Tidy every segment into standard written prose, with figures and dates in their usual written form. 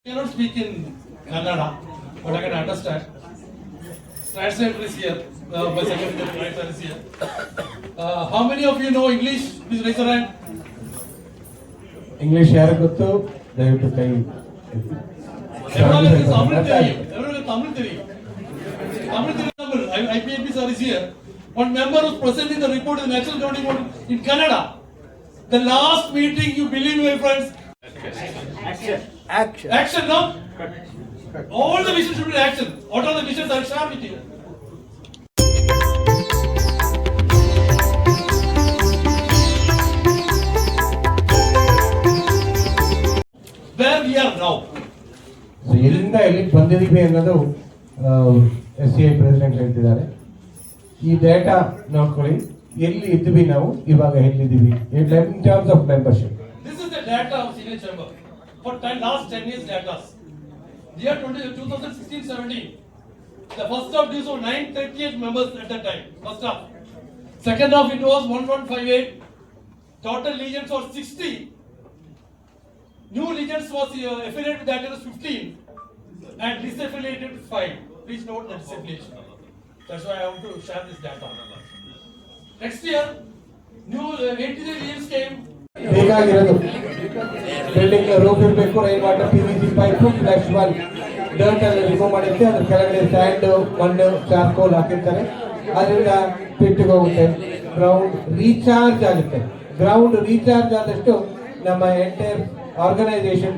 cannot speak in Kannada, but I can understand. Translator is here. My secretary translator is here. How many of you know English? Please raise your hand. English ಯಾರು ಗೊತ್ತು ದಯವಿಟ್ಟು ಕೈ Everyone Tamil Tamil. IPAP sir is here. One member was presenting the report of the National Governing Board in Kannada. The last meeting, you believe me, my friends? Action, no? All the visions should be action. What are the visions? I'll share with you. Where we are now. ಎಲ್ಲಿಂದ ಎಲ್ಲಿಗೆ ಬಂದಿದ್ದೀವಿ ಅನ್ನೋದು SCI president ಹೇಳ್ತಿದ್ದಾರೆ. ಈ data ನೋಡ್ಕೊಳ್ಳಿ, ಎಲ್ಲಿ ಇದ್ವಿ ನಾವು, ಇವಾಗ ಎಲ್ಲಿದ್ದೀವಿ in terms of membership. This is the data of Senior Chamber for last 10 years data. Year 2016-17, the first half dues were 938 members at that time. First half. Second half it was 1158. Total legions were 60. New legions was affiliated with that year was 15, and disaffiliated 5. Please note the disaffiliation. That's why I want to share this data. Next year, new 83 legions came. ಬೇಕಾಗಿರೋದು building roof ಇರಬೇಕು, rain water PVC pipe flash wall dirt ಅಲ್ಲಿ remove ಮಾಡಿರ್ತೀವಿ, ಅದ್ರ ಕೆಳಗಡೆ and ಮಣ್ಣು charcoal ಹಾಕಿರ್ತಾರೆ, ಅದರಿಂದ ಪಿಟ್ಟಿಗೆ ಹೋಗುತ್ತೆ. ಗ್ರೌಂಡ್ ರೀಚಾರ್ಜ್ ಆಗುತ್ತೆ. ಗ್ರೌಂಡ್ ರೀಚಾರ್ಜ್ ಆದಷ್ಟು ನಮ್ಮ ಎಂಟೈರ್ ಆರ್ಗನೈಸೇಷನ್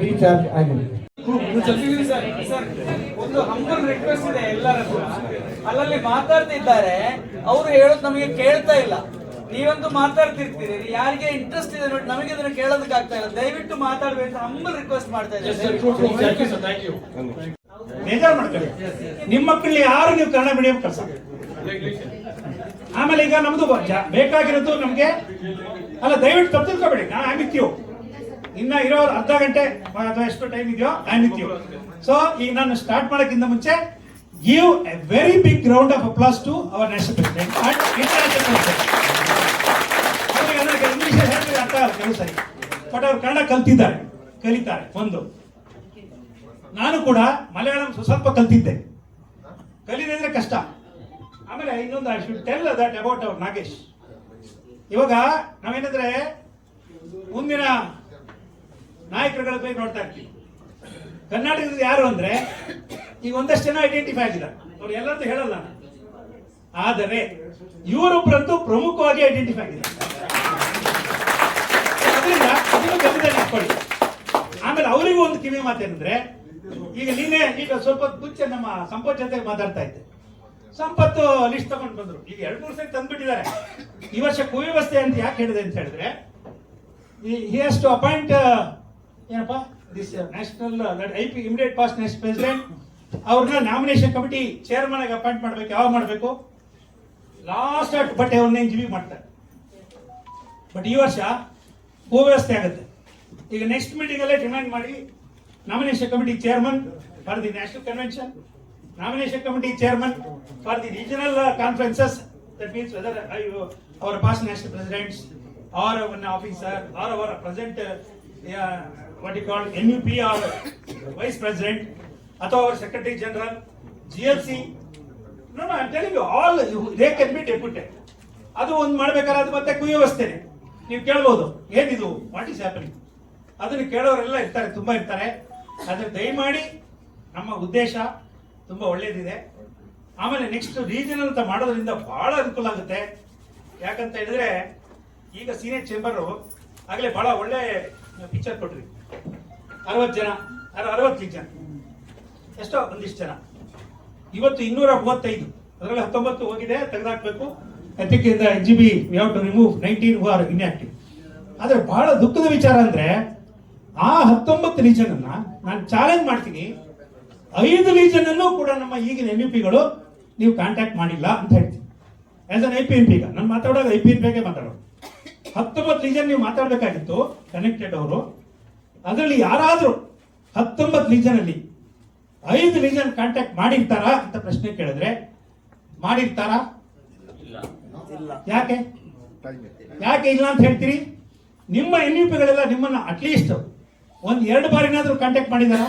ರೀಚಾರ್ಜ್ ಆಗಿರುತ್ತೆ. ಒಂದು ಹಂಬಲ್ ರಿಕ್ವೆಸ್ಟ್ ಇದೆ ಎಲ್ಲರದ್ದು. ಅಲ್ಲಲ್ಲಿ ಮಾತಾಡ್ತಿದ್ದಾರೆ, ಅವರು ಹೇಳೋದು ನಮಗೆ ಕೇಳ್ತಾ ಇಲ್ಲ. ನೀವಂತೂ ಮಾತಾಡ್ತಿರ್ತೀರಿ, ಯಾರಿಗೆ ಇಂಟ್ರೆಸ್ಟ್ ಇದೆ ನೋಡಿ, ನಮಗೆ ಅದನ್ನ ಕೇಳೋದಕ್ಕೆ ಆಗ್ತಾ ಇಲ್ಲ. ದಯವಿಟ್ಟು ಮಾತಾಡ್ಬೇಕು, ಹಂಬಲ್ ರಿಕ್ವೆಸ್ಟ್ ಮಾಡ್ತಾ ಇದ್ದಾರೆ. ಬೇಜಾರು ಮಾಡ್ಕೊಳ್ಳಿ. ನಿಮ್ಮ ಮಕ್ಕಳಲ್ಲಿ ಯಾರು ನೀವು ಕನ್ನಡ ಮೀಡಿಯಂ ಕಳ್ಸ. ಆಮೇಲೆ ಈಗ ನಮ್ದು ಬೇಕಾಗಿರೋದು ನಮ್ಗೆ ಅಲ್ಲ, ದಯವಿಟ್ಟು ತಪ್ಪು ತಿಳ್ಕೊಬೇಡಿ. ನಾನು ಆಮಿತ್ಯು ಇನ್ನ ಇರೋ ಅರ್ಧ ಗಂಟೆ ಅಥವಾ ಎಷ್ಟು ಟೈಮ್ ಇದೆಯೋ ಆಮಿತ್ಯು. ಸೊ ಈಗ ನಾನು ಸ್ಟಾರ್ಟ್ ಮಾಡೋಕ್ಕಿಂತ ಮುಂಚೆ give a very big round of applause to our national president and international president. English ಹೇಳಿದ್ರೆ ಅರ್ಥ ಆಗಲ್ಲ ಕೆಲವು ಸರಿ, ಬಟ್ ಅವ್ರು ಕನ್ನಡ ಕಲಿತಾರೆ. ಒಂದು, ನಾನು ಕೂಡ ಮಲಯಾಳಂ ಸ್ವಲ್ಪ ಕಲ್ತಿದ್ದೆ, ಕಲಿದ್ರೆ ಕಷ್ಟ. ಆಮೇಲೆ ಇನ್ನೊಂದು I should tell that about our Nagesh. ಇವಾಗ ನಾವೇನಂದ್ರೆ ಮುಂದಿನ ನಾಯಕರುಗಳ ಬಗ್ಗೆ ನೋಡ್ತಾ ಇರ್ತೀವಿ. ಕರ್ನಾಟಕದ ಯಾರು ಅಂದ್ರೆ ಈಗ ಒಂದಷ್ಟು ಜನ ಐಡೆಂಟಿಫೈ ಆಗಿದ್ದಾರೆ, ಅವ್ರು ಎಲ್ಲರದ್ದು ಹೇಳಲ್ಲ, ಆದರೆ ಇವರೊಬ್ಬರಂತೂ ಪ್ರಮುಖವಾಗಿ ಐಡೆಂಟಿಫೈ ಆಗಿದ್ದಾರೆ. ಅದರಿಂದ ಅದನ್ನು ಗಮನದಲ್ಲಿ ಇಟ್ಕೊಳ್ಳಿ. ಆಮೇಲೆ ಅವರಿಗೂ ಒಂದು ಕಿವಿ ಮಾತೇನಂದ್ರೆ, ಈಗ ಸ್ವಲ್ಪ ಮುಂಚೆ ನಮ್ಮ ಸಂಪತ್ ಜೊತೆ ಮಾತಾಡ್ತಾ ಇದ್ದೆ. ಸಂಪತ್ತು ಲಿಸ್ಟ್ ತಗೊಂಡು ಬಂದ್ರು, ಈಗ 2-3 ಸರಿ ತಂದ್ಬಿಟ್ಟಿದ್ದಾರೆ. ಈ ವರ್ಷ ಕುವ್ಯವಸ್ಥೆ ಅಂತ ಯಾಕೆ ಹೇಳಿದೆ ಅಂತ ಹೇಳಿದ್ರೆ, he has to appoint ಏನಪ್ಪ this national IP immediate past national president. ಅವ್ರನ್ನ ನಾಮಿನೇಷನ್ ಕಮಿಟಿ ಚೇರ್ಮನ್ ಆಗಿ ಅಪಾಯಿಂಟ್ ಮಾಡಬೇಕು. ಯಾವಾಗ ಮಾಡಬೇಕು? ಲಾಸ್ಟ್ ಬಟ್ ಅವ್ರನ್ನ NGV ಮಾಡ್ತಾರೆ. ಬಟ್ ಈ ವರ್ಷ ವ್ಯವಸ್ಥೆ ಆಗುತ್ತೆ. ಈಗ ನೆಕ್ಸ್ಟ್ ಮೀಟಿಂಗ್ ಅಲ್ಲೇ ಡಿಮ್ಯಾಂಡ್ ಮಾಡಿ nomination committee chairman for the national convention, nomination committee chairman for the regional conferences. That means whether our past national presidents or one officer or our present what you call NUP or vice president or our secretary general, GLC. No, I'm telling you, all they can be deputed. ಅದು ಒಂದು ಮಾಡ್ಬೇಕಾದ್ರೆ ಅದು ಮತ್ತೆ ಕುವ್ಯವಸ್ಥೆನೆ. ನೀವು ಕೇಳ್ಬೋದು, ಏನಿದು, what is happening? ಅದನ್ನು ಕೇಳೋರೆಲ್ಲ ಇರ್ತಾರೆ, ತುಂಬಾ ಇರ್ತಾರೆ. ಆದ್ರೆ ದಯಮಾಡಿ ನಮ್ಮ ಉದ್ದೇಶ ತುಂಬಾ ಒಳ್ಳೇದಿದೆ. ಆಮೇಲೆ ನೆಕ್ಸ್ಟ್ ರೀಜನಲ್ ಅಂತ ಮಾಡೋದ್ರಿಂದ ಬಹಳ ಅನುಕೂಲ ಆಗುತ್ತೆ. ಯಾಕಂತ ಹೇಳಿದ್ರೆ ಈಗ ಸೀನಿಯರ್ ಚೇಂಬರ್ ಆಗಲೇ ಬಹಳ ಒಳ್ಳೆ ಪಿಕ್ಚರ್ ಕೊಟ್ರಿ. 60 ಜನ, 60 ಜನ, ಎಷ್ಟೋ ಒಂದಿಷ್ಟು ಜನ. ಇವತ್ತು 235, ಅದರಲ್ಲಿ 19 ಹೋಗಿದೆ, ತೆಗೆದಾಕ್ಬೇಕು. I think in the NGB we have to remove 19 who are inactive. ಆದ್ರೆ ಬಹಳ ದುಃಖದ ವಿಚಾರ ಅಂದ್ರೆ, ಆ 19 ರೀಜನ್ ಅನ್ನ ನಾನು ಚಾಲೆಂಜ್ ಮಾಡ್ತೀನಿ, 5 ರೀಜನ್ ಅನ್ನು ಕೂಡ ನಮ್ಮ ಈಗಿನ NUPಗಳು ನೀವು ಕಾಂಟ್ಯಾಕ್ಟ್ ಮಾಡಿಲ್ಲ ಅಂತ ಹೇಳ್ತೀನಿ. ಆಸ್ ಅನ್ IPNP ಈಗ ನಾನು ಮಾತಾಡೋದು IPNP ಮಾತಾಡೋದು. 19 ರೀಜನ್ ನೀವು ಮಾತಾಡಬೇಕಾಗಿತ್ತು ಕನೆಕ್ಟೆಡ್ ಅವರು. ಅದರಲ್ಲಿ ಯಾರಾದ್ರೂ 19 ರೀಜನ್ ಅಲ್ಲಿ 5 ರೀಜನ್ ಕಾಂಟ್ಯಾಕ್ಟ್ ಮಾಡಿರ್ತಾರಾ ಅಂತ ಪ್ರಶ್ನೆ ಕೇಳಿದ್ರೆ, ಮಾಡಿರ್ತಾರಾ? ಯಾಕೆ ಇಲ್ಲ ಅಂತ ಹೇಳ್ತೀರಿ? ನಿಮ್ಮ NUPಗಳೆಲ್ಲ ನಿಮ್ಮನ್ನ ಅಟ್ಲೀಸ್ಟ್ ಒಂದ್ 2 ಬಾರಿನಾದ್ರೂ ಕಾಂಟ್ಯಾಕ್ಟ್ ಮಾಡಿದಾರ?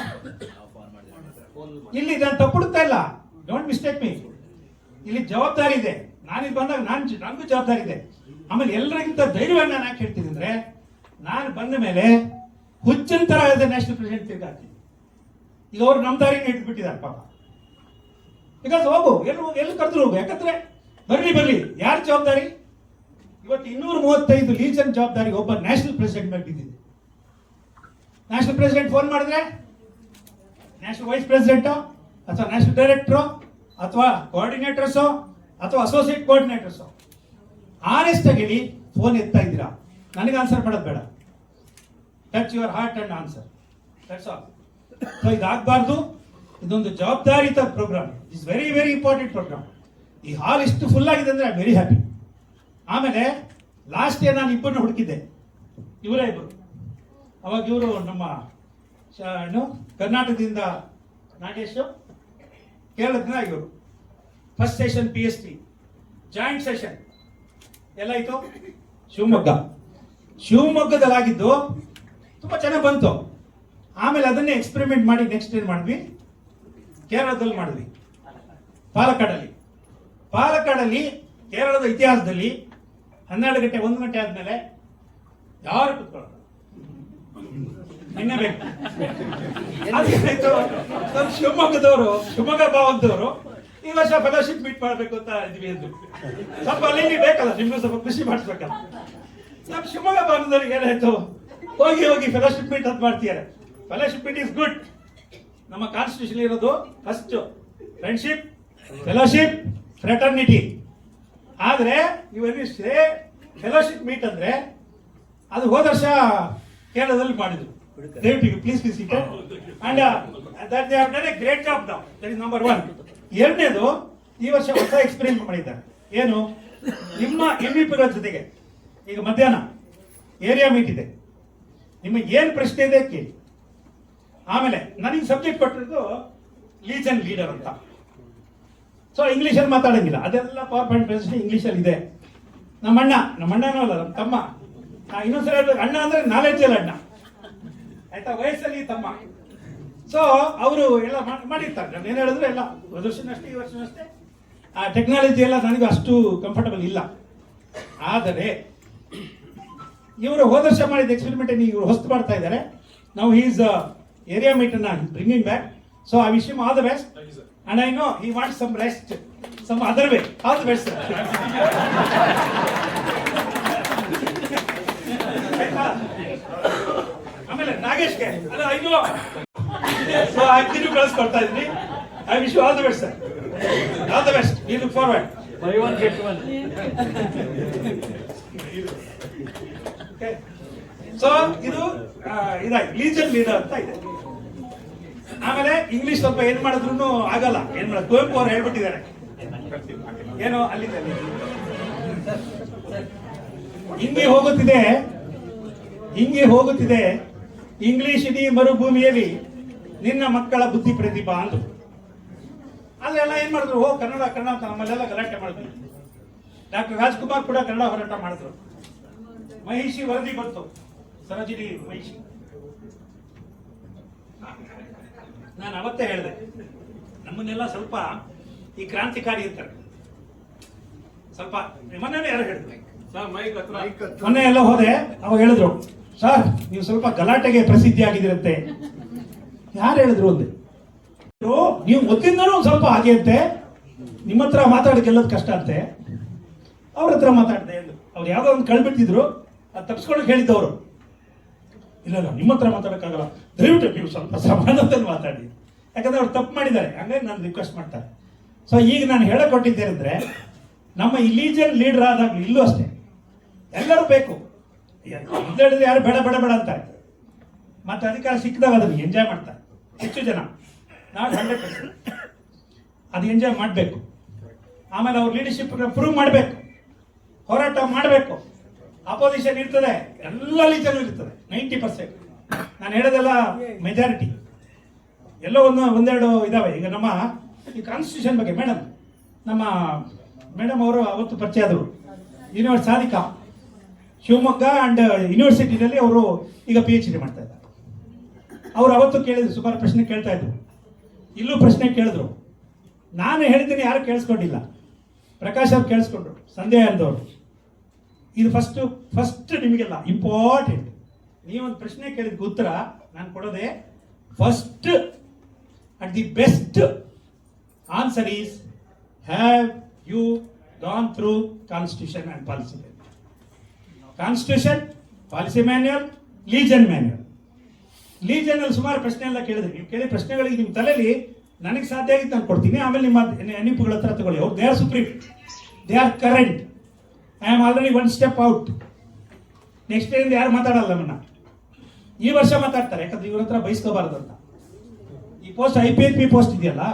ಇಲ್ಲಿ ನಾನು ತಪ್ಪುಡ್ತಾ ಇಲ್ಲ, ಡೋಂಟ್ ಮಿಸ್ಟೇಕ್ ಮೀ. ಇಲ್ಲಿ ಜವಾಬ್ದಾರಿ ಇದೆ. ನಾನಿಲ್ಲಿ ಬಂದಾಗ ನನಗೂ ಜವಾಬ್ದಾರಿ ಇದೆ. ಆಮೇಲೆ ಎಲ್ಲರಿಗಿಂತ ಧೈರ್ಯವಾಗಿ ನಾನು ಯಾಕೆ ಹೇಳ್ತೀನಿ ಅಂದ್ರೆ, ನಾನು ಬಂದ ಮೇಲೆ ಹುಚ್ಚಿನ ತರ ನ್ಯಾಷನಲ್ ಪ್ರೆಸಿಡೆಂಟ್ ತಿರ್ಗಾಡ್ತೀನಿ. ಈಗ ಅವ್ರು ನಮ್ಮ ದಾರಿನ ಇಟ್ಬಿಟ್ಟಿದ್ದಾರೆ ಪಾಪ. ಬಿಕಾಸ್ ಹೋಗು, ಎಲ್ಲಿ ಕರೆದ್ರು ಹೋಗು. ಯಾಕಂದ್ರೆ ಬರ್ಲಿ ಯಾರು ಜವಾಬ್ದಾರಿ? ಇವತ್ತು 235 ಲೀಜನ್ ಜವಾಬ್ದಾರಿ ಒಬ್ಬ ನ್ಯಾಷನಲ್ ಪ್ರೆಸಿಡೆಂಟ್ ಮೇಲೆ ಬಿದ್ದಿದೆ. ನ್ಯಾಷನಲ್ ಪ್ರೆಸಿಡೆಂಟ್ ಫೋನ್ ಮಾಡಿದ್ರೆ ನ್ಯಾಷನಲ್ ವೈಸ್ ಪ್ರೆಸಿಡೆಂಟ್ ಅಥವಾ ನ್ಯಾಷನಲ್ ಡೈರೆಕ್ಟರ್ ಅಥವಾ ಕೋಆರ್ಡಿನೇಟರ್ಸ್ ಅಥವಾ ಅಸೋಸಿಯೇಟ್ ಕೋಆರ್ಡಿನೇಟರ್ಸ್ ಆನೆಸ್ಟ್ ಆಗಿ ಫೋನ್ ಎತ್ತಾ ಇದ್ದೀರಾ, ನನಗೆ ಆನ್ಸರ್ ಮಾಡೋದು ಬೇಡ. Touch your heart and answer, that's all. So ಇದಾಗಬಾರ್ದು. ಇದೊಂದು ಜವಾಬ್ದಾರಿತ program. Is very very important program. ಈ ಹಾಲ್ ಇಷ್ಟು ಫುಲ್ ಆಗಿದೆ ಅಂದ್ರೆ ಐ ವೆರಿ ಹ್ಯಾಪಿ. ಆಮೇಲೆ ಲಾಸ್ಟ್ ಇಯರ್ ನಾನು ಇಬ್ಬರನ್ನ ಹುಡುಕಿದ್ದೆ, ಇವರೇ ಇಬ್ಬರು. ಅವಾಗ ಇವರು ನಮ್ಮ ಏನು ಕರ್ನಾಟಕದಿಂದ ನಾಗೇಶ್, ಕೇರಳದಿಂದ ಇವರು. First session PST joint session ಎಲ್ಲಾಯ್ತು ಶಿವಮೊಗ್ಗದಲ್ಲಾಗಿದ್ದು ತುಂಬಾ ಚೆನ್ನಾಗಿ ಬಂತು. ಆಮೇಲೆ ಅದನ್ನೇ ಎಕ್ಸ್ಪೆರಿಮೆಂಟ್ ಮಾಡಿ ನೆಕ್ಸ್ಟ್ ಏನ್ ಮಾಡಿದ್ವಿ, ಕೇರಳದಲ್ಲಿ ಮಾಡಿದ್ವಿ. ಪಾಲಕ್ಕಾಡಲ್ಲಿ ಕೇರಳದ ಇತಿಹಾಸದಲ್ಲಿ 12 ಗಂಟೆ 1 ಗಂಟೆ ಆದ್ಮೇಲೆ ಯಾರು ಕುತ್ಕೊಳ್ಳೋದು, ನಿನ್ನೆ ಬೇಕು. ನಮ್ಮ ಶಿವಮೊಗ್ಗ ಭಾಗದವರು ಈ ವರ್ಷ ಫೆಲೋಶಿಪ್ ಮೀಟ್ ಮಾಡಬೇಕು ಅಂತ ಇದ್ವಿ ಎಂದು ಸ್ವಲ್ಪ ಅಲ್ಲಿ ಬೇಕಲ್ಲ, ನಿಮ್ಗೂ ಸ್ವಲ್ಪ ಖುಷಿ ಮಾಡಿಸ್ಬೇಕಲ್ಲ. ನಮ್ಮ ಶಿವಮೊಗ್ಗ ಭಾಗದವ್ರಿಗೆ ಏನಾಯ್ತು, ಹೋಗಿ ಫೆಲೋಶಿಪ್ ಮೀಟ್ ಅಂತ ಮಾಡ್ತಿದ್ದಾರೆ. Fellowship meet is good. ನಮ್ಮ ಕಾನ್ಸ್ಟಿಟ್ಯೂಷನ್ ಇರೋದು ಫಸ್ಟ್ ಫ್ರೆಂಡ್ಶಿಪ್, ಫೆಲೋಶಿಪ್, ಫ್ರೆಟರ್ನಿಟಿ. ಆದ್ರೆ ಇವರಿಗೆ ಫೆಲೋಶಿಪ್ ಮೀಟ್ ಅಂದ್ರೆ ಅದು ಹೋದ ವರ್ಷ ಕೇರಳದಲ್ಲಿ ಮಾಡಿದ್ರು. ದಯವಿಟ್ಟು please and that they have done A great job now. That is number 1. ಎರಡನೇದು, ಈ ವರ್ಷ ಹೊಸ ಎಕ್ಸ್ಪೀರಿಯನ್ಸ್ ಮಾಡಿದ್ದಾರೆ. ಏನು, ನಿಮ್ಮ MEPಗಳ ಜೊತೆಗೆ ಈಗ ಮಧ್ಯಾಹ್ನ ಏರಿಯಾ ಮೀಟ್ ಇದೆ, ನಿಮಗೆ ಏನ್ ಪ್ರಶ್ನೆ ಇದೆ ಕೇಳಿ. ಆಮೇಲೆ ನನಗೆ ಸಬ್ಜೆಕ್ಟ್ ಕೊಟ್ಟಿರೋದು ಲೀಜನ್ ಲೀಡರ್ ಅಂತ. ಸೊ ಇಂಗ್ಲಿಷಲ್ಲಿ ಮಾತಾಡಂಗಿಲ್ಲ, ಅದೆಲ್ಲ ಪವರ್ ಪಾಯಿಂಟ್ ಪ್ರೆಸೆಂಟೇಷನ್ ಇಂಗ್ಲಿಷಲ್ಲಿ ಇದೆ. ನಮ್ಮ ಅಣ್ಣನೂ ಅಲ್ಲ, ನಮ್ಮ ತಮ್ಮ. ಇನ್ನೊಂದ್ಸಲ ಅಣ್ಣ ಅಂದ್ರೆ ನಾಲೆಡ್ಜ್ ಅಲ್ಲ ಅಣ್ಣ, ಆಯ್ತಾ, ವಯಸ್ಸಲ್ಲಿ ತಮ್ಮ. ಸೊ ಅವರು ಎಲ್ಲ ಮಾಡಿರ್ತಾರೆ. ನಾನು ಏನು ಹೇಳಿದ್ರು ಎಲ್ಲ ಹೋದ ವರ್ಷನಷ್ಟೇ ಈ ವರ್ಷನಷ್ಟೇ. ಆ ಟೆಕ್ನಾಲಜಿ ಎಲ್ಲ ನನಗೂ ಅಷ್ಟು ಕಂಫರ್ಟಬಲ್ ಇಲ್ಲ. ಆದರೆ ಇವರು ಹೋದ ವರ್ಷ ಮಾಡಿದ ಎಕ್ಸ್ಪೆರಿಮೆಂಟ್ ಇವರು ಹೊಸ್ತು ಮಾಡ್ತಾ ಇದ್ದಾರೆ. ನಾವು ಈಸ್ ಏರಿಯಾ ಮೀಟ್ ಅನ್ನ bringing back. So I wish him all the best. And I know he wants some rest, some other way. All the best. ಆಮೇಲೆ ನಾಗೇಶ್ಗೆ ಅಲ್ಲ ಐದು ಕಳಿಸ್ಕೊಡ್ತಾ ಇದ್ದೀನಿ. I wish you all the best sir. All the best. We look forward. Buy one get one. So ಇದು ಇದಾಯ್ತು, legion leader ಅಂತ ಇದೆ. ಆಮೇಲೆ ಇಂಗ್ಲಿಷ್ ಸ್ವಲ್ಪ ಏನ್ ಮಾಡಿದ್ರು ಆಗಲ್ಲ. ಏನ್ ಮಾಡೋದು, ಕುವೆಂಪು ಅವ್ರು ಹೇಳ್ಬಿಟ್ಟಿದ್ದಾರೆ. ಏನೋ ಅಲ್ಲಿದೆ ಹಿಂಗೆ ಹೋಗುತ್ತಿದೆ ಇಂಗ್ಲಿಷ್ ಇಡೀ ಮರುಭೂಮಿಯಲ್ಲಿ ನಿನ್ನ ಮಕ್ಕಳ ಬುದ್ಧಿ ಪ್ರತಿಭಾ ಅಂದ್ರು. ಅಲ್ಲೆಲ್ಲ ಏನ್ ಮಾಡಿದ್ರು, ಕನ್ನಡ ಅಂತ ನಮ್ಮಲ್ಲೆಲ್ಲ ಗಲಾಟೆ ಮಾಡಿದ್ವಿ. ಡಾಕ್ಟರ್ ರಾಜ್ಕುಮಾರ್ ಕೂಡ ಕನ್ನಡ ಹೋರಾಟ ಮಾಡಿದ್ರು. ಮಹಿಷಿ ವರದಿ ಬಂತು, ಸರೋಜಿನಿ ಮಹಿಷಿ. ನಾನು ಅವತ್ತೇ ಹೇಳಿದೆ, ನಮ್ಮನ್ನೆಲ್ಲ ಸ್ವಲ್ಪ ಈ ಕ್ರಾಂತಿಕಾರಿ ಅಂತಾರೆ. ಸ್ವಲ್ಪ ಮೊನ್ನೆ ಯಾರು ಹೇಳಿದ್ರು, ಮೊನ್ನೆ ಎಲ್ಲ ಹೋದೆ, ಅವಾಗ ಹೇಳಿದ್ರು, ಸರ್ ನೀವು ಸ್ವಲ್ಪ ಗಲಾಟೆಗೆ ಪ್ರಸಿದ್ಧಿ ಆಗಿದಿರಂತೆ. ಯಾರು ಹೇಳಿದ್ರು ಅಂದೆ, ನೀವು ಮೊದಲಿಂದನೂ ಸ್ವಲ್ಪ ಹಾಗೆ ಅಂತೆ, ನಿಮ್ಮ ಹತ್ರ ಮಾತಾಡಿ ಗೆಲ್ಲೋದು ಕಷ್ಟ ಅಂತೆ, ಅವ್ರ ಹತ್ರ ಮಾತಾಡಿದೆ ಅಂದ್ರು. ಅವ್ರು ಯಾವ್ದೋ ಒಂದು ಕಳ್ಬಿಟ್ಟಿದ್ರು, ಅದು ತಪ್ಪಿಸ್ಕೊಳಕ್ ಹೇಳಿದ್ದವರು. ಇಲ್ಲ ನಿಮ್ಮ ಹತ್ರ ಮಾತಾಡೋಕ್ಕಾಗಲ್ಲ, ದಯವಿಟ್ಟು ನೀವು ಸ್ವಲ್ಪ ಸಮಾಧಾನದಲ್ಲಿ ಮಾತಾಡಿ, ಯಾಕಂದ್ರೆ ಅವ್ರು ತಪ್ಪು ಮಾಡಿದ್ದಾರೆ, ಹಂಗಾಗಿ ನಾನು ರಿಕ್ವೆಸ್ಟ್ ಮಾಡ್ತಾರೆ. ಸೊ ಈಗ ನಾನು ಹೇಳಿಕೊಟ್ಟಿದ್ದೇನೆ ಅಂದ್ರೆ, ನಮ್ಮ ಇಲೀಜಿಯನ್ ಲೀಡರ್ ಆದಾಗಲೂ ಇಲ್ಲೂ ಅಷ್ಟೇ ಎಲ್ಲರೂ ಬೇಕು. ಹೇಳಿದ್ರೆ ಯಾರು ಬೇಡ ಅಂತಾರೆ, ಮತ್ತೆ ಅಧಿಕಾರ ಸಿಕ್ಕಿದಾಗ ಅದನ್ನು ಎಂಜಾಯ್ ಮಾಡ್ತಾರೆ ಹೆಚ್ಚು ಜನ. ನಾವು 100% ಅದು ಎಂಜಾಯ್ ಮಾಡಬೇಕು. ಆಮೇಲೆ ಅವ್ರ ಲೀಡರ್ಶಿಪ್ ಪ್ರೂವ್ ಮಾಡಬೇಕು, ಹೋರಾಟ ಮಾಡಬೇಕು. ಅಪೋಸಿಷನ್ ಇರ್ತದೆ, ಎಲ್ಲ ಲೀಜನ್ ಇರ್ತದೆ 90%. ನಾನು ಹೇಳೋದೆಲ್ಲ ಮೆಜಾರಿಟಿ. ಎಲ್ಲೋ ಒಂದೆರಡು ಇದಾವೆ. ಈಗ ನಮ್ಮ ಈ ಕಾನ್ಸ್ಟಿಟ್ಯೂಷನ್ ಬಗ್ಗೆ ನಮ್ಮ ಮೇಡಮ್ ಅವರು ಅವತ್ತು ಪರಿಚಯ ಆದರು. ಯೂನಿವರ್ಸಿಟಿ ಸಾಧಿಕಾ ಶಿವಮೊಗ್ಗ ಅಂಡ್ ಯೂನಿವರ್ಸಿಟಿನಲ್ಲಿ ಅವರು ಈಗ PhD ಮಾಡ್ತಾ ಇದ್ದಾರೆ. ಅವ್ರು ಅವತ್ತು ಕೇಳಿದ್ರು, ಸುಮಾರು ಪ್ರಶ್ನೆ ಕೇಳ್ತಾ ಇದ್ರು, ಇಲ್ಲೂ ಪ್ರಶ್ನೆ ಕೇಳಿದ್ರು. ನಾನು ಹೇಳಿದ್ದೀನಿ, ಯಾರು ಕೇಳಿಸ್ಕೊಂಡಿಲ್ಲ. ಪ್ರಕಾಶ್ ಅವ್ರು ಕೇಳಿಸ್ಕೊಂಡ್ರು, ಸಂದೇಹ ಅಂದವರು. ಇದು ಫಸ್ಟ್ ನಿಮಗೆಲ್ಲ ಇಂಪಾರ್ಟೆಂಟ್. ನೀವೊಂದು ಪ್ರಶ್ನೆ ಕೇಳಿದ ಉತ್ತರ ನಾನು ಕೊಡೋದೆ first at the best answer is have you gone through constitution and policy manual. Constitution, policy manual, legion manual. Legion ಅಲ್ಲಿ ಸುಮಾರು ಪ್ರಶ್ನೆ ಎಲ್ಲ ಕೇಳಿದ್ರಿ. ನೀವು ಕೇಳಿ ಪ್ರಶ್ನೆಗಳಿಗೆ ನಿಮ್ಮ ತಲೆಯಲ್ಲಿ ನನಗೆ ಸಾಧ್ಯ ಆಗಿತ್ತು ನಾನು ಕೊಡ್ತೀನಿ, ಆಮೇಲೆ ನಿಮ್ಮ ನೆನಪುಗಳ ಹತ್ರ ತಗೊಳ್ಳಿ. ಅವ್ರು they are supreme, they are current. I am already one step out. Next day ಯಾರು ಮಾತಾಡಲ್ಲ ನಮ್ಮನ್ನ. ಈ ವರ್ಷ ಮಾತಾಡ್ತಾರೆ, ಯಾಕಂದ್ರೆ ಇವ್ರ ಹತ್ರ ಬಯಸ್ಕೋಬಾರದು ಅಂತ. ಈ ಪೋಸ್ಟ್ IPNP ಪೋಸ್ಟ್ ಇದೆಯಲ್ಲ,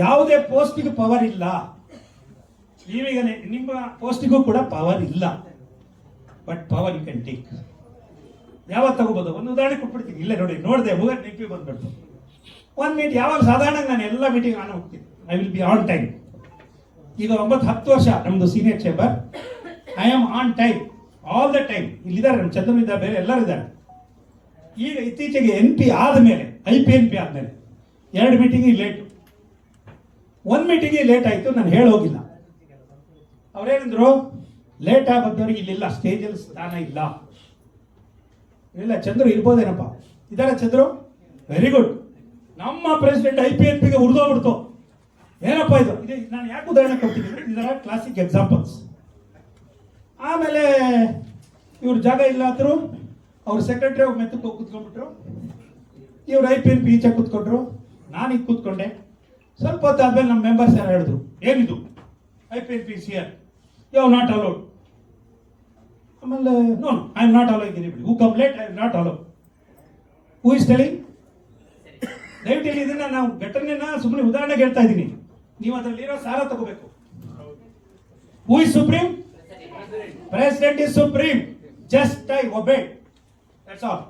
ಯಾವುದೇ ಪೋಸ್ಟಿಗೆ ಪವರ್ ಇಲ್ಲ. ನೀವೀಗ ನಿಮ್ಮ ಪೋಸ್ಟಿಗೂ ಕೂಡ ಪವರ್ ಇಲ್ಲ, but power you can take. ಯಾವತ್ತು ತಗೋಬಹುದು? ಒಂದು ಉದಾಹರಣೆ ಕೊಟ್ಬಿಡ್ತೀನಿ. ಇಲ್ಲೇ ನೋಡಿ, ನೋಡಿದೆ ಹೋಗೋದು ನೆನಪಿ ಬಂದ್ಬಿಡ್ತು. 1 ಮಿನಿಟ್. ಯಾವಾಗ ಸಾಧಾರಣ ನಾನು ಎಲ್ಲ ಮೀಟಿಂಗ್ ನಾನು ಹೋಗ್ತೀನಿ, I will be on time. ಈಗ 9-10 ವರ್ಷ ನಮ್ದು senior chamber, I am on time all the time. ಇಲ್ಲಿದ್ದಾರೆ ನಮ್ಮ ಚಂದ್ರನ್ ಇದ್ದಾರೆ, ಬೇರೆ ಎಲ್ಲರೂ ಇದ್ದಾರೆ. ಈಗ ಇತ್ತೀಚೆಗೆ NP ಆದಮೇಲೆ, IPNP ಆದಮೇಲೆ 2 ಮೀಟಿಂಗ್ ಲೇಟು, 1 ಮೀಟಿಂಗ್ ಲೇಟ್ ಆಯಿತು. ನಾನು ಹೇಳೋಗಿಲ್ಲ. ಅವ್ರೇನಿದ್ರು, ಲೇಟ್ ಬಂದವ್ರಿಗೆ ಇಲ್ಲಿಲ್ಲ, ಸ್ಟೇಜಲ್ಲಿ ಸ್ಥಾನ ಇಲ್ಲ. ಇಲ್ಲ, ಚಂದ್ರು ಇರ್ಬೋದೇನಪ್ಪ? ಇದಾರೆ ಚಂದ್ರು? Very good. ನಮ್ಮ ಪ್ರೆಸಿಡೆಂಟ್ IPNPಗೆ ಉರ್ದೋಗ್ಬಿಡ್ತು. ಏನಪ್ಪ ಇದು? ನಾನು ಯಾಕೆ ಉದಾಹರಣೆ ಕೊಡ್ತೀನಿ? ಇದರ ಕ್ಲಾಸಿಕ್ ಎಕ್ಸಾಂಪಲ್ಸ್. ಆಮೇಲೆ ಇವ್ರ ಜಾಗ ಇಲ್ಲ ಅಂದ್ರು, ಅವ್ರ ಸೆಕ್ರೆಟರಿ ಹೋಗಿ ಮೆತ್ತಕ್ಕೆ ಹೋಗಿ ಕೂತ್ಕೊಂಡ್ಬಿಟ್ರು. ಇವ್ರು IPNP ಈಚೆ ಕೂತ್ಕೊಂಡ್ರು, ನಾನು ಈಗ ಕೂತ್ಕೊಂಡೆ. ಸ್ವಲ್ಪ ಹೊತ್ತಾದ್ಮೇಲೆ ನಮ್ಮ ಮೆಂಬರ್ಸ್ ಯಾರು ಹೇಳಿದ್ರು, ಏನಿದು IPNP sir, you are not allowed. ಆಮೇಲೆ no, I am not allowing anybody who come late, I am not allow. Who is telling? ದಯವಿಟ್ಟು ಇದನ್ನ ನಾವು ಘಟನೆನ ಸುಮ್ಮನೆ ಉದಾಹರಣೆಗೆ ಹೇಳ್ತಾ ಇದ್ದೀನಿ. ನೀವು ಅದರಲ್ಲಿರೋ ಸಾರ ತಗೋಬೇಕು. Who is supreme? President is supreme. Just I ಒಬೇ, that's all.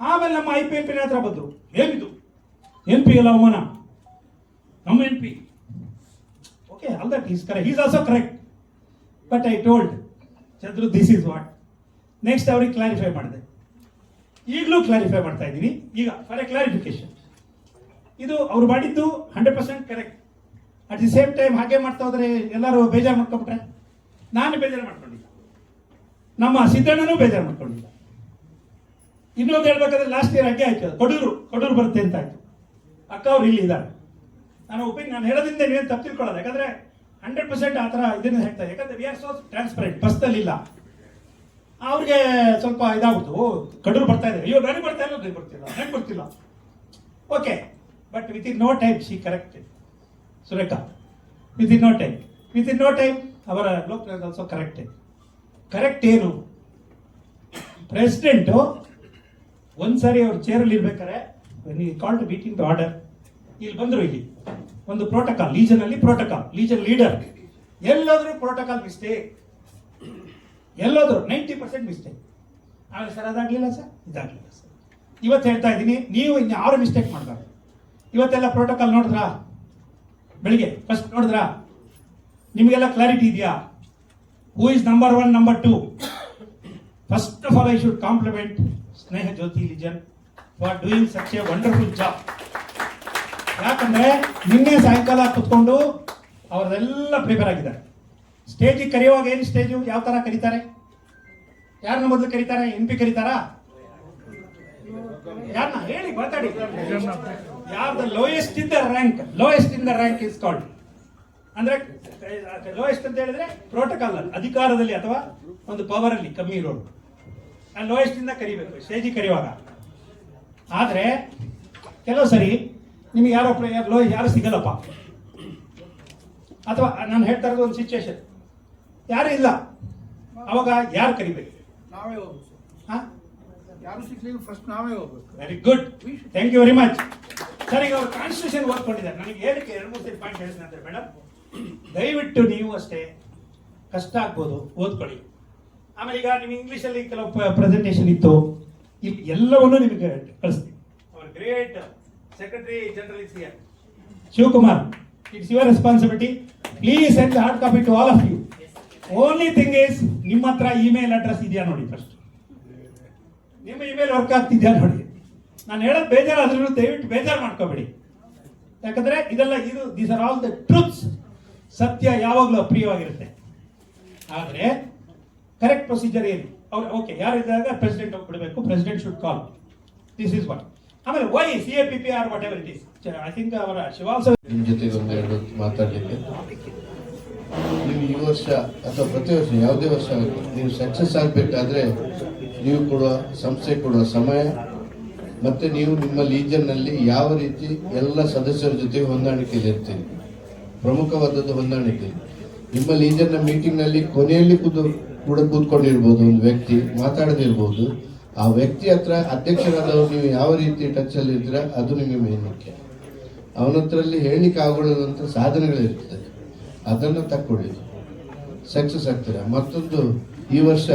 ಆಮೇಲೆ ನಮ್ಮ IPNP ಹತ್ರ ಬಂದ್ರು, ಏನಿದು NP ಎಲ್ಲ ಅವಮಾನ, ನಮ್ಮ NP. Okay, all that is correct, is also correct. But I told Chandru, this is what. Next ಅವ್ರಿಗೆ ಕ್ಲಾರಿಫೈ ಮಾಡಿದೆ. ಈಗಲೂ ಕ್ಲಾರಿಫೈ ಮಾಡ್ತಾ ಇದ್ದೀನಿ. ಈಗ ಫಾರ್ ಎ ಕ್ಲಾರಿಫಿಕೇಶನ್, ಇದು ಅವ್ರು ಮಾಡಿದ್ದು 100% correct. At the same time ಹಾಗೆ ಮಾಡ್ತಾ ಹೋದ್ರೆ ಎಲ್ಲರೂ ಬೇಜಾರು ಮಾಡ್ಕೊಂಡ್ಬಿಟ್ರೆ, ನಾನು ಬೇಜಾರು ಮಾಡ್ಕೊಂಡಿಲ್ಲ, ನಮ್ಮ ಸಿದ್ದಣ್ಣನೂ ಬೇಜಾರು ಮಾಡ್ಕೊಂಡಿಲ್ಲ. ಇನ್ನೊಂದು ಹೇಳ್ಬೇಕಾದ್ರೆ ಲಾಸ್ಟ್ ಇಯರ್ ಹಾಗೆ ಆಯ್ತು, ಕೊಡೂರು ಬರುತ್ತೆ ಅಂತ ಆಯ್ತು. ಅಕ್ಕ ಅವ್ರು ಇಲ್ಲಿ ಇದ್ದಾರೆ. ನಾನು ಹೇಳೋದ್ರಿಂದ ನೀವೇನು ತಪ್ಪು ತಿಳ್ಕೊಳ್ಳೋದು, ಯಾಕಂದ್ರೆ 100% ಆ ಥರ ಇದನ್ನ ಹೇಳ್ತಾರೆ. ಯಾಕಂದ್ರೆ ವಿ ಆರ್ ಸೋ ಟ್ರಾನ್ಸ್ಪರೆಂಟ್. ಬಸ್ದಲ್ಲಿ ಇಲ್ಲ, ಅವ್ರಿಗೆ ಸ್ವಲ್ಪ ಇದಾಗ್ಬಿಟ್ಟು, ಕಡೂರು ಬರ್ತಾ ಇದೆ, ಅಯ್ಯೋ ನನಗೆ ಬರ್ತಾ ಇಲ್ಲ, ನನಗೆ ಬರ್ತಿಲ್ಲ. Okay, but within no time she corrected. Surekha, within no time ಅವರ ಲೋಕ್ ಆಲ್ಸೋ ಕರೆಕ್ಟೆಡ್. ಕರೆಕ್ಟ್ ಏನು? ಪ್ರೆಸಿಡೆಂಟು ಒಂದ್ಸಾರಿ ಅವ್ರ ಚೇರಲ್ಲಿ ಇರ್ಬೇಕಾರೆ call to meeting to order, ಇಲ್ಲಿ ಬಂದ್ರು. ಇಲ್ಲಿ ಒಂದು ಪ್ರೋಟೋಕಾಲ್, ಲೀಜನ್ ಅಲ್ಲಿ ಪ್ರೋಟೋಕಾಲ್, ಲೀಜನ್ ಲೀಡರ್ ಎಲ್ಲಾದ್ರೂ ಪ್ರೋಟೋಕಾಲ್ ಮಿಸ್ಟೇಕ್, ಎಲ್ಲಾದ್ರೂ 90% ಮಿಸ್ಟೇಕ್. ಆಗ ಸರ್ ಅದಾಗ್ಲಿಲ್ಲ ಸರ್, ಇದಾಗ್ಲಿಲ್ಲ ಸರ್. ಇವತ್ತು ಹೇಳ್ತಾ ಇದ್ದೀನಿ, ನೀವು ಇನ್ನು 6 ಮಿಸ್ಟೇಕ್ ಮಾಡಬಾರ್ದು. ಇವತ್ತೆಲ್ಲ ಪ್ರೋಟೋಕಾಲ್ ನೋಡಿದ್ರಾ? ಬೆಳಿಗ್ಗೆ ಫಸ್ಟ್ ನೋಡಿದ್ರಾ? ನಿಮಗೆಲ್ಲ ಕ್ಲಾರಿಟಿ ಇದೆಯಾ? Who is number 1, number 2? First of all I should compliment Sneha Jyothi legion for doing such a wonderful job. ಯಾಕಂದ್ರೆ ನಿನ್ನೆ ಸಾಯಂಕಾಲ ಕುತ್ಕೊಂಡು ಅವರೆಲ್ಲ ಪ್ರಿಪೇರ್ ಆಗಿದ್ದಾರೆ. ಸ್ಟೇಜಿಗೆ ಕರೆಯುವಾಗ ಏನು ಸ್ಟೇಜು ಯಾವ ತರ ಕರೀತಾರೆ? ಯಾರನ್ನ ಮೊದಲು ಕರೀತಾರೆ? NP ಕರೀತಾರಾ? ಯಾರನ್ನ ಹೇಳಿ ಮಾತಾಡಿ. ಯಾರ್ದು lowest in the rank is called. ಅಂದ್ರೆ ಲೋಯೆಸ್ಟ್ ಅಂತ ಹೇಳಿದ್ರೆ ಪ್ರೋಟೋಕಾಲ್ ಅಲ್ಲಿ, ಅಧಿಕಾರದಲ್ಲಿ ಅಥವಾ ಒಂದು ಪವರ್ ಅಲ್ಲಿ ಕಮ್ಮಿ ಇರೋರು, ಲೋಯೆಸ್ಟ್ ಇಂದ ಕರಿಬೇಕು ಸ್ಟೇಜಿಗೆ ಕರೆಯುವಾಗ. ಆದ್ರೆ ಕೆಲವು ಸರಿ ನಿಮ್ಗೆ ಯಾರು ಸಿಗಲ್ಲಪ್ಪ, ಅಥವಾ ನಾನು ಹೇಳ್ತಾ ಇರೋದು ಒಂದು ಸಿಚುವೇಶನ್, ಯಾರು ಇಲ್ಲ, ಅವಾಗ ಯಾರು ಕರಿಬೇಕು? ನಾವೇ ಹೋಗ್ಬೇಕು. ಯಾರು ಸಿಗ್ಲಿಲ್ಲ, ಫಸ್ಟ್ ನಾವೇ ಹೋಗ್ಬೇಕು. Very good, thank you very much. Sir, ಈಗ ಅವ್ರು ಕಾನ್ಸ್ಟಿಟ್ಯೂಷನ್ ಓದ್ಕೊಂಡಿದ್ದಾರೆ. ನನಗೆ ಏನಕ್ಕೆ 2-3 ಪಾಯಿಂಟ್ ಹೇಳ್ತೀನಿ ಅಂದ್ರೆ, ಮೇಡಮ್ ದಯವಿಟ್ಟು ನೀವು ಅಷ್ಟೇ, ಕಷ್ಟ ಆಗ್ಬೋದು, ಓದ್ಕೊಳ್ಳಿ. ಆಮೇಲೆ ಈಗ ನಿಮ್ಗೆ ಇಂಗ್ಲಿಷಲ್ಲಿ ಕೆಲವು ಪ್ರೆಸೆಂಟೇಷನ್ ಇತ್ತು, ಎಲ್ಲವನ್ನೂ ನಿಮಗೆ ಕಳಿಸ್ತೀನಿ. Our great secretary general is here, Shivakumar. It's your responsibility. Please send hard copy to all of you. Only thing is, ನಿಮ್ಮ ಹತ್ರ ಇಮೇಲ್ ಅಡ್ರೆಸ್ ಇದೆಯಾ ನೋಡಿ ಫಸ್ಟ್. ನಿಮ್ಮ ಇಮೇಲ್ ವರ್ಕ್ ಆಗ್ತಿದ್ಯಾ ನೋಡಿ. ನಾನು ಹೇಳೋದು ಬೇಜಾರಾದ್ರೂ ದಯವಿಟ್ಟು ಬೇಜಾರು ಮಾಡ್ಕೋಬೇಡಿ. ಯಾಕಂದ್ರೆ ಇದೆಲ್ಲ these are all the truths. ಸತ್ಯ ಯಾವಾಗಲೂ ಅಪ್ರಿಯವಾಗಿರುತ್ತೆ. ಆದರೆ ಕರೆಕ್ಟ್ ಪ್ರೊಸೀಜರ್ ಏನು? ಅವ್ರು ಓಕೆ ಯಾರಿದ್ದಾಗ ಪ್ರೆಸಿಡೆಂಟ್ ಹೋಗ್ಬಿಡ್ಬೇಕು, president should call, this is what. ಆಮೇಲೆ why CAPP are whatever it is, I think ಅವರ ಶಿವಾಲ್ಸ ನಿಮ್ಮ ಜೊತೆಗೆ ಒಂದೆರಡು ಮಾತಾಡಲಿಕ್ಕೆ. ನೀವು ಈ ವರ್ಷ ಅಥವಾ ಪ್ರತಿ ವರ್ಷ ಯಾವುದೇ ವರ್ಷ ನೀವು ಸಕ್ಸಸ್ ಆಗಬೇಕಾದ್ರೆ ನೀವು ಕೊಡುವ ಸಂಸ್ಥೆ ಕೊಡುವ ಸಮಯ ಮತ್ತೆ ನೀವು ನಿಮ್ಮ ಲೀಜನ್ನಲ್ಲಿ ಯಾವ ರೀತಿ ಎಲ್ಲ ಸದಸ್ಯರ ಜೊತೆ ಹೊಂದಾಣಿಕೆಯಲ್ಲಿ ಇರ್ತೀರಿ, ಪ್ರಮುಖವಾದದ್ದು ಹೊಂದಾಣಿಕೆ. ನಿಮ್ಮ ಲೀಜನ್ನ ಮೀಟಿಂಗ್ನಲ್ಲಿ ಕೊನೆಯಲ್ಲಿ ಕೂಡ ಕೂತ್ಕೊಂಡಿರ್ಬೋದು ಒಂದು ವ್ಯಕ್ತಿ, ಮಾತಾಡದಿರ್ಬೋದು. ಆ ವ್ಯಕ್ತಿ ಹತ್ರ ಅಧ್ಯಕ್ಷರಾದವರು ನೀವು ಯಾವ ರೀತಿ ಟಚ್ ಅಲ್ಲಿ ಇರ್ತೀರ ಅದು ನಿಮಗೆ ಮೇನ್ ಮುಖ್ಯ. ಅವನ ಹತ್ರಲ್ಲಿ ಹೇಳಲಿಕ್ಕೆ ಆಗೋದಂತ ಸಾಧನೆಗಳಿರ್ತದೆ, ಅದನ್ನು ತಕ್ಕೊಳ್ಳಿ, ಸಕ್ಸಸ್ ಆಗ್ತೀರ. ಮತ್ತೊಂದು, ಈ ವರ್ಷ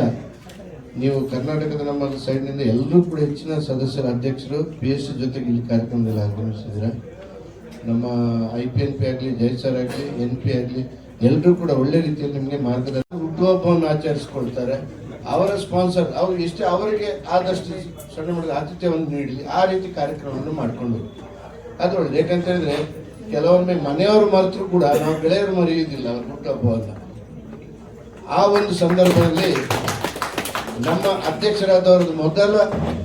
ನೀವು ಕರ್ನಾಟಕದ ನಮ್ಮ ಸೈಡ್ನಿಂದ ಎಲ್ಲರೂ ಕೂಡ ಹೆಚ್ಚಿನ ಸದಸ್ಯರ ಅಧ್ಯಕ್ಷರು PSC ಜೊತೆಗೆ ಇಲ್ಲಿ ಕಾರ್ಯಕ್ರಮದಲ್ಲಿ ಆಗಮಿಸಿದ್ದೀರ. ನಮ್ಮ IPNP ಆಗಲಿ, ಜೈ ಸರ್ ಆಗಲಿ, NP ಆಗಲಿ, ಎಲ್ಲರೂ ಕೂಡ ಒಳ್ಳೆ ರೀತಿಯಲ್ಲಿ ನಿಮಗೆ ಮಾರ್ಗದರ್ಶನ, ಹುಟ್ಟುಹಬ್ಬವನ್ನು ಆಚರಿಸ್ಕೊಳ್ತಾರೆ. ಅವರ ಸ್ಪಾನ್ಸರ್ ಅವ್ರು ಎಷ್ಟೇ ಅವರಿಗೆ ಆದಷ್ಟು ಸಣ್ಣ ಮಟ್ಟದ ಆತಿಥ್ಯವನ್ನು ನೀಡಲಿ, ಆ ರೀತಿ ಕಾರ್ಯಕ್ರಮವನ್ನು ಮಾಡಿಕೊಂಡು ಅದು ಒಳ್ಳೆದು. ಯಾಕಂತ ಹೇಳಿದ್ರೆ ಕೆಲವೊಮ್ಮೆ ಮನೆಯವರು ಮರೆತರೂ ಕೂಡ ನಾವು ಗೆಳೆಯರು ಮರೆಯುವುದಿಲ್ಲ ಅವ್ರ ಹುಟ್ಟುಹಬ್ಬವನ್ನು. ಆ ಒಂದು ಸಂದರ್ಭದಲ್ಲಿ ನಮ್ಮ ಅಧ್ಯಕ್ಷರಾದವ್ರದ್ದು ಮೊದಲ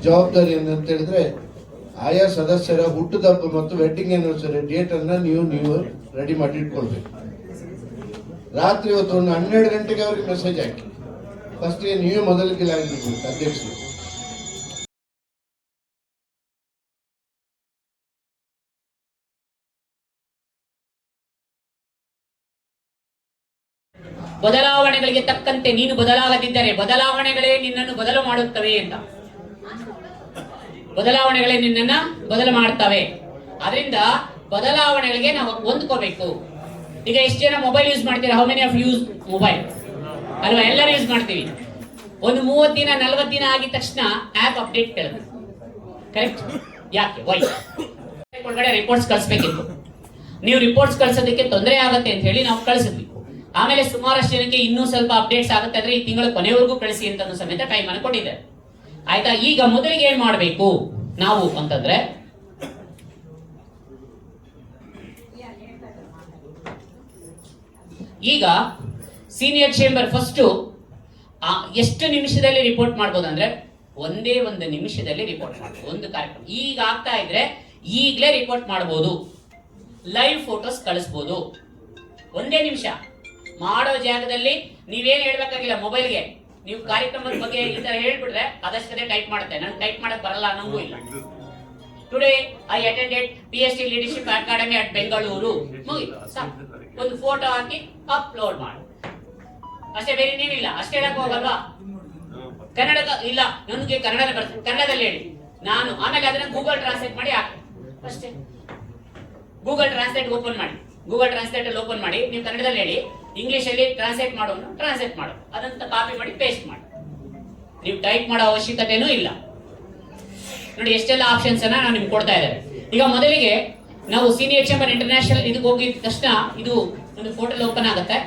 ಜವಾಬ್ದಾರಿ ಏನಂತ ಹೇಳಿದ್ರೆ ಆಯಾ ಸದಸ್ಯರ ಹುಟ್ಟುಹಬ್ಬ ಮತ್ತು ವೆಡ್ಡಿಂಗ್ ಆನಿವರ್ಸರಿ ಡೇಟ್ ಅನ್ನ ನೀವು ರೆಡಿ ಮಾಡಿ ಇಟ್ಕೊಳ್ಬೇಕು. ರಾತ್ರಿ ಹೊತ್ತು ಒಂದು 12 ಗಂಟೆಗೆ ಅವ್ರಿಗೆ ಮೆಸೇಜ್ ಹಾಕಿ, ಫಸ್ಟ್ಗೆ ನೀವೇ ಮೊದಲಿಗೆ ಆಗಿರ್ಬೇಕು ಅಧ್ಯಕ್ಷರು. ಬದಲಾವಣೆಗಳಿಗೆ ತಕ್ಕಂತೆ ನೀನು ಬದಲಾಗದಿದ್ದರೆ ಬದಲಾವಣೆಗಳೇ ನಿನ್ನನ್ನು ಬದಲು ಮಾಡುತ್ತವೆ ಅಂತ. ಬದಲಾವಣೆಗಳೇ ನಿನ್ನನ್ನ ಬದಲು ಮಾಡ್ತವೆ. ಅದರಿಂದ ಬದಲಾವಣೆಗಳಿಗೆ ನಾವು ಹೊಂದ್ಕೋಬೇಕು. ಈಗ ಎಷ್ಟು ಜನ ಮೊಬೈಲ್ ಯೂಸ್ ಮಾಡ್ತೀರಾ? How many of use mobile ಅಲ್ವಾ? ಎಲ್ಲರೂ ಯೂಸ್ ಮಾಡ್ತೀವಿ. ಒಂದು 30 ದಿನ 40 ದಿನ ಆಗಿದ ತಕ್ಷಣ ಆಪ್ ಅಪ್ಡೇಟ್ ಕೇಳುತ್ತೆ. ಕರೆಕ್ಟ್? ಯಾಕೆ? ವೈ? ಒಳಗಡೆ ರಿಪೋರ್ಟ್ಸ್ ಕಳಿಸ್ಬೇಕಿತ್ತು. ನೀವು ರಿಪೋರ್ಟ್ಸ್ ಕಳ್ಸೋದಕ್ಕೆ ತೊಂದರೆ ಆಗುತ್ತೆ ಅಂತ ಹೇಳಿ ನಾವು ಕಳಿಸಿದ್ವಿ. ಆಮೇಲೆ ಸುಮಾರಷ್ಟು ಜನಕ್ಕೆ ಇನ್ನೂ ಸ್ವಲ್ಪ ಅಪ್ಡೇಟ್ಸ್ ಆಗುತ್ತೆ ಅಂದ್ರೆ ಈ ತಿಂಗಳ ಕೊನೆವರೆಗೂ ಕಳಿಸಿ ಅಂತ ಸಮೇತ ಟೈಮ್ ಅನ್ನು ಕೊಟ್ಟಿದ್ದಾರೆ. ಆಯ್ತಾ? ಈಗ ಮೊದಲಿಗೆ ಏನ್ ಮಾಡಬೇಕು ನಾವು ಅಂತಂದ್ರೆ, ಈಗ ಸೀನಿಯರ್ ಚೇಂಬರ್ ಫಸ್ಟ್ ಎಷ್ಟು ನಿಮಿಷದಲ್ಲಿ ರಿಪೋರ್ಟ್ ಮಾಡ್ಬೋದು ಅಂದ್ರೆ ಒಂದೇ ಒಂದು ನಿಮಿಷದಲ್ಲಿ ರಿಪೋರ್ಟ್ ಮಾಡ್ಬೋದು. ಒಂದು ಕಾರ್ಯಕ್ರಮ ಈಗ ಆಗ್ತಾ ಇದ್ರೆ ಈಗಲೇ ರಿಪೋರ್ಟ್ ಮಾಡಬಹುದು. ಲೈವ್ ಫೋಟೋಸ್ ಕಳಿಸ್ಬೋದು. ಒಂದೇ ನಿಮಿಷ ಮಾಡೋ ಜಾಗದಲ್ಲಿ ನೀವೇನ್ ಹೇಳ್ಬೇಕಾಗಿಲ್ಲ. ಮೊಬೈಲ್ಗೆ ನೀವು ಕಾರ್ಯಕ್ರಮದ ಬಗ್ಗೆ ಈ ತರ ಹೇಳ್ಬಿಟ್ರೆ ಅದಷ್ಟೇ ಟೈಪ್ ಮಾಡುತ್ತೆ. ನನ್ಗೆ ಟೈಪ್ ಮಾಡಕ್ ಬರಲ್ಲ, ನಂಗೂ ಇಲ್ಲ. Today I attended PSC leadership academy at Bengaluru. ಮುಗಿತು, ಸಾಕು. ಒಂದು ಫೋಟೋ ಹಾಕಿ ಅಪ್ಲೋಡ್ ಮಾಡಿ ಅಷ್ಟೇ, ಬೇರೆ ಏನಿಲ್ಲ. ಅಷ್ಟೇ ಹೇಳಕ್ ಹೋಗಲ್ವಾ? ಕನ್ನಡ ಇಲ್ಲ ನನಗೆ ಕನ್ನಡ ಬರ್ತದೆ, ಕನ್ನಡದಲ್ಲಿ ಹೇಳಿ ನಾನು. ಆಮೇಲೆ ಅದನ್ನ ಗೂಗಲ್ ಟ್ರಾನ್ಸ್ಲೇಟ್ ಮಾಡಿ ಹಾಕಿ ಅಷ್ಟೇ. ಗೂಗಲ್ ಟ್ರಾನ್ಸ್ಲೇಟ್ ಓಪನ್ ಮಾಡಿ, ಗೂಗಲ್ ಟ್ರಾನ್ಸ್ಲೇಟ್ ಅಲ್ಲಿ ಓಪನ್ ಮಾಡಿ ನೀವು ಕನ್ನಡದಲ್ಲಿ ಹೇಳಿ, ಇಂಗ್ಲಿಷ್ ಅಲ್ಲಿ ಟ್ರಾನ್ಸ್ಲೇಟ್ ಮಾಡೋನು ಟ್ರಾನ್ಸ್ಲೇಟ್ ಮಾಡು, ಅದಂತ ಕಾಪಿ ಮಾಡಿ ಪೇಸ್ಟ್ ಮಾಡಿ. ನೀವು ಟೈಪ್ ಮಾಡೋ ಅವಶ್ಯಕತೆನೂ ಇಲ್ಲ. ನೋಡಿ ಎಷ್ಟೆಲ್ಲ ಆಪ್ಷನ್ಸ್ ಅನ್ನ ನಾನು ನಿಮ್ಗೆ ಕೊಡ್ತಾ ಇದ್ದಾರೆ. ಈಗ ಮೊದಲಿಗೆ ನಾವು ಸೀನಿಯರ್ ಚೇಂಬರ್ ಇಂಟರ್ನ್ಯಾಷನಲ್ ಇದಕ್ಕೆ ಹೋಗಿದ ತಕ್ಷಣ ಇದು ಒಂದು ಫೋಟೋಲ್ ಓಪನ್ ಆಗುತ್ತೆ.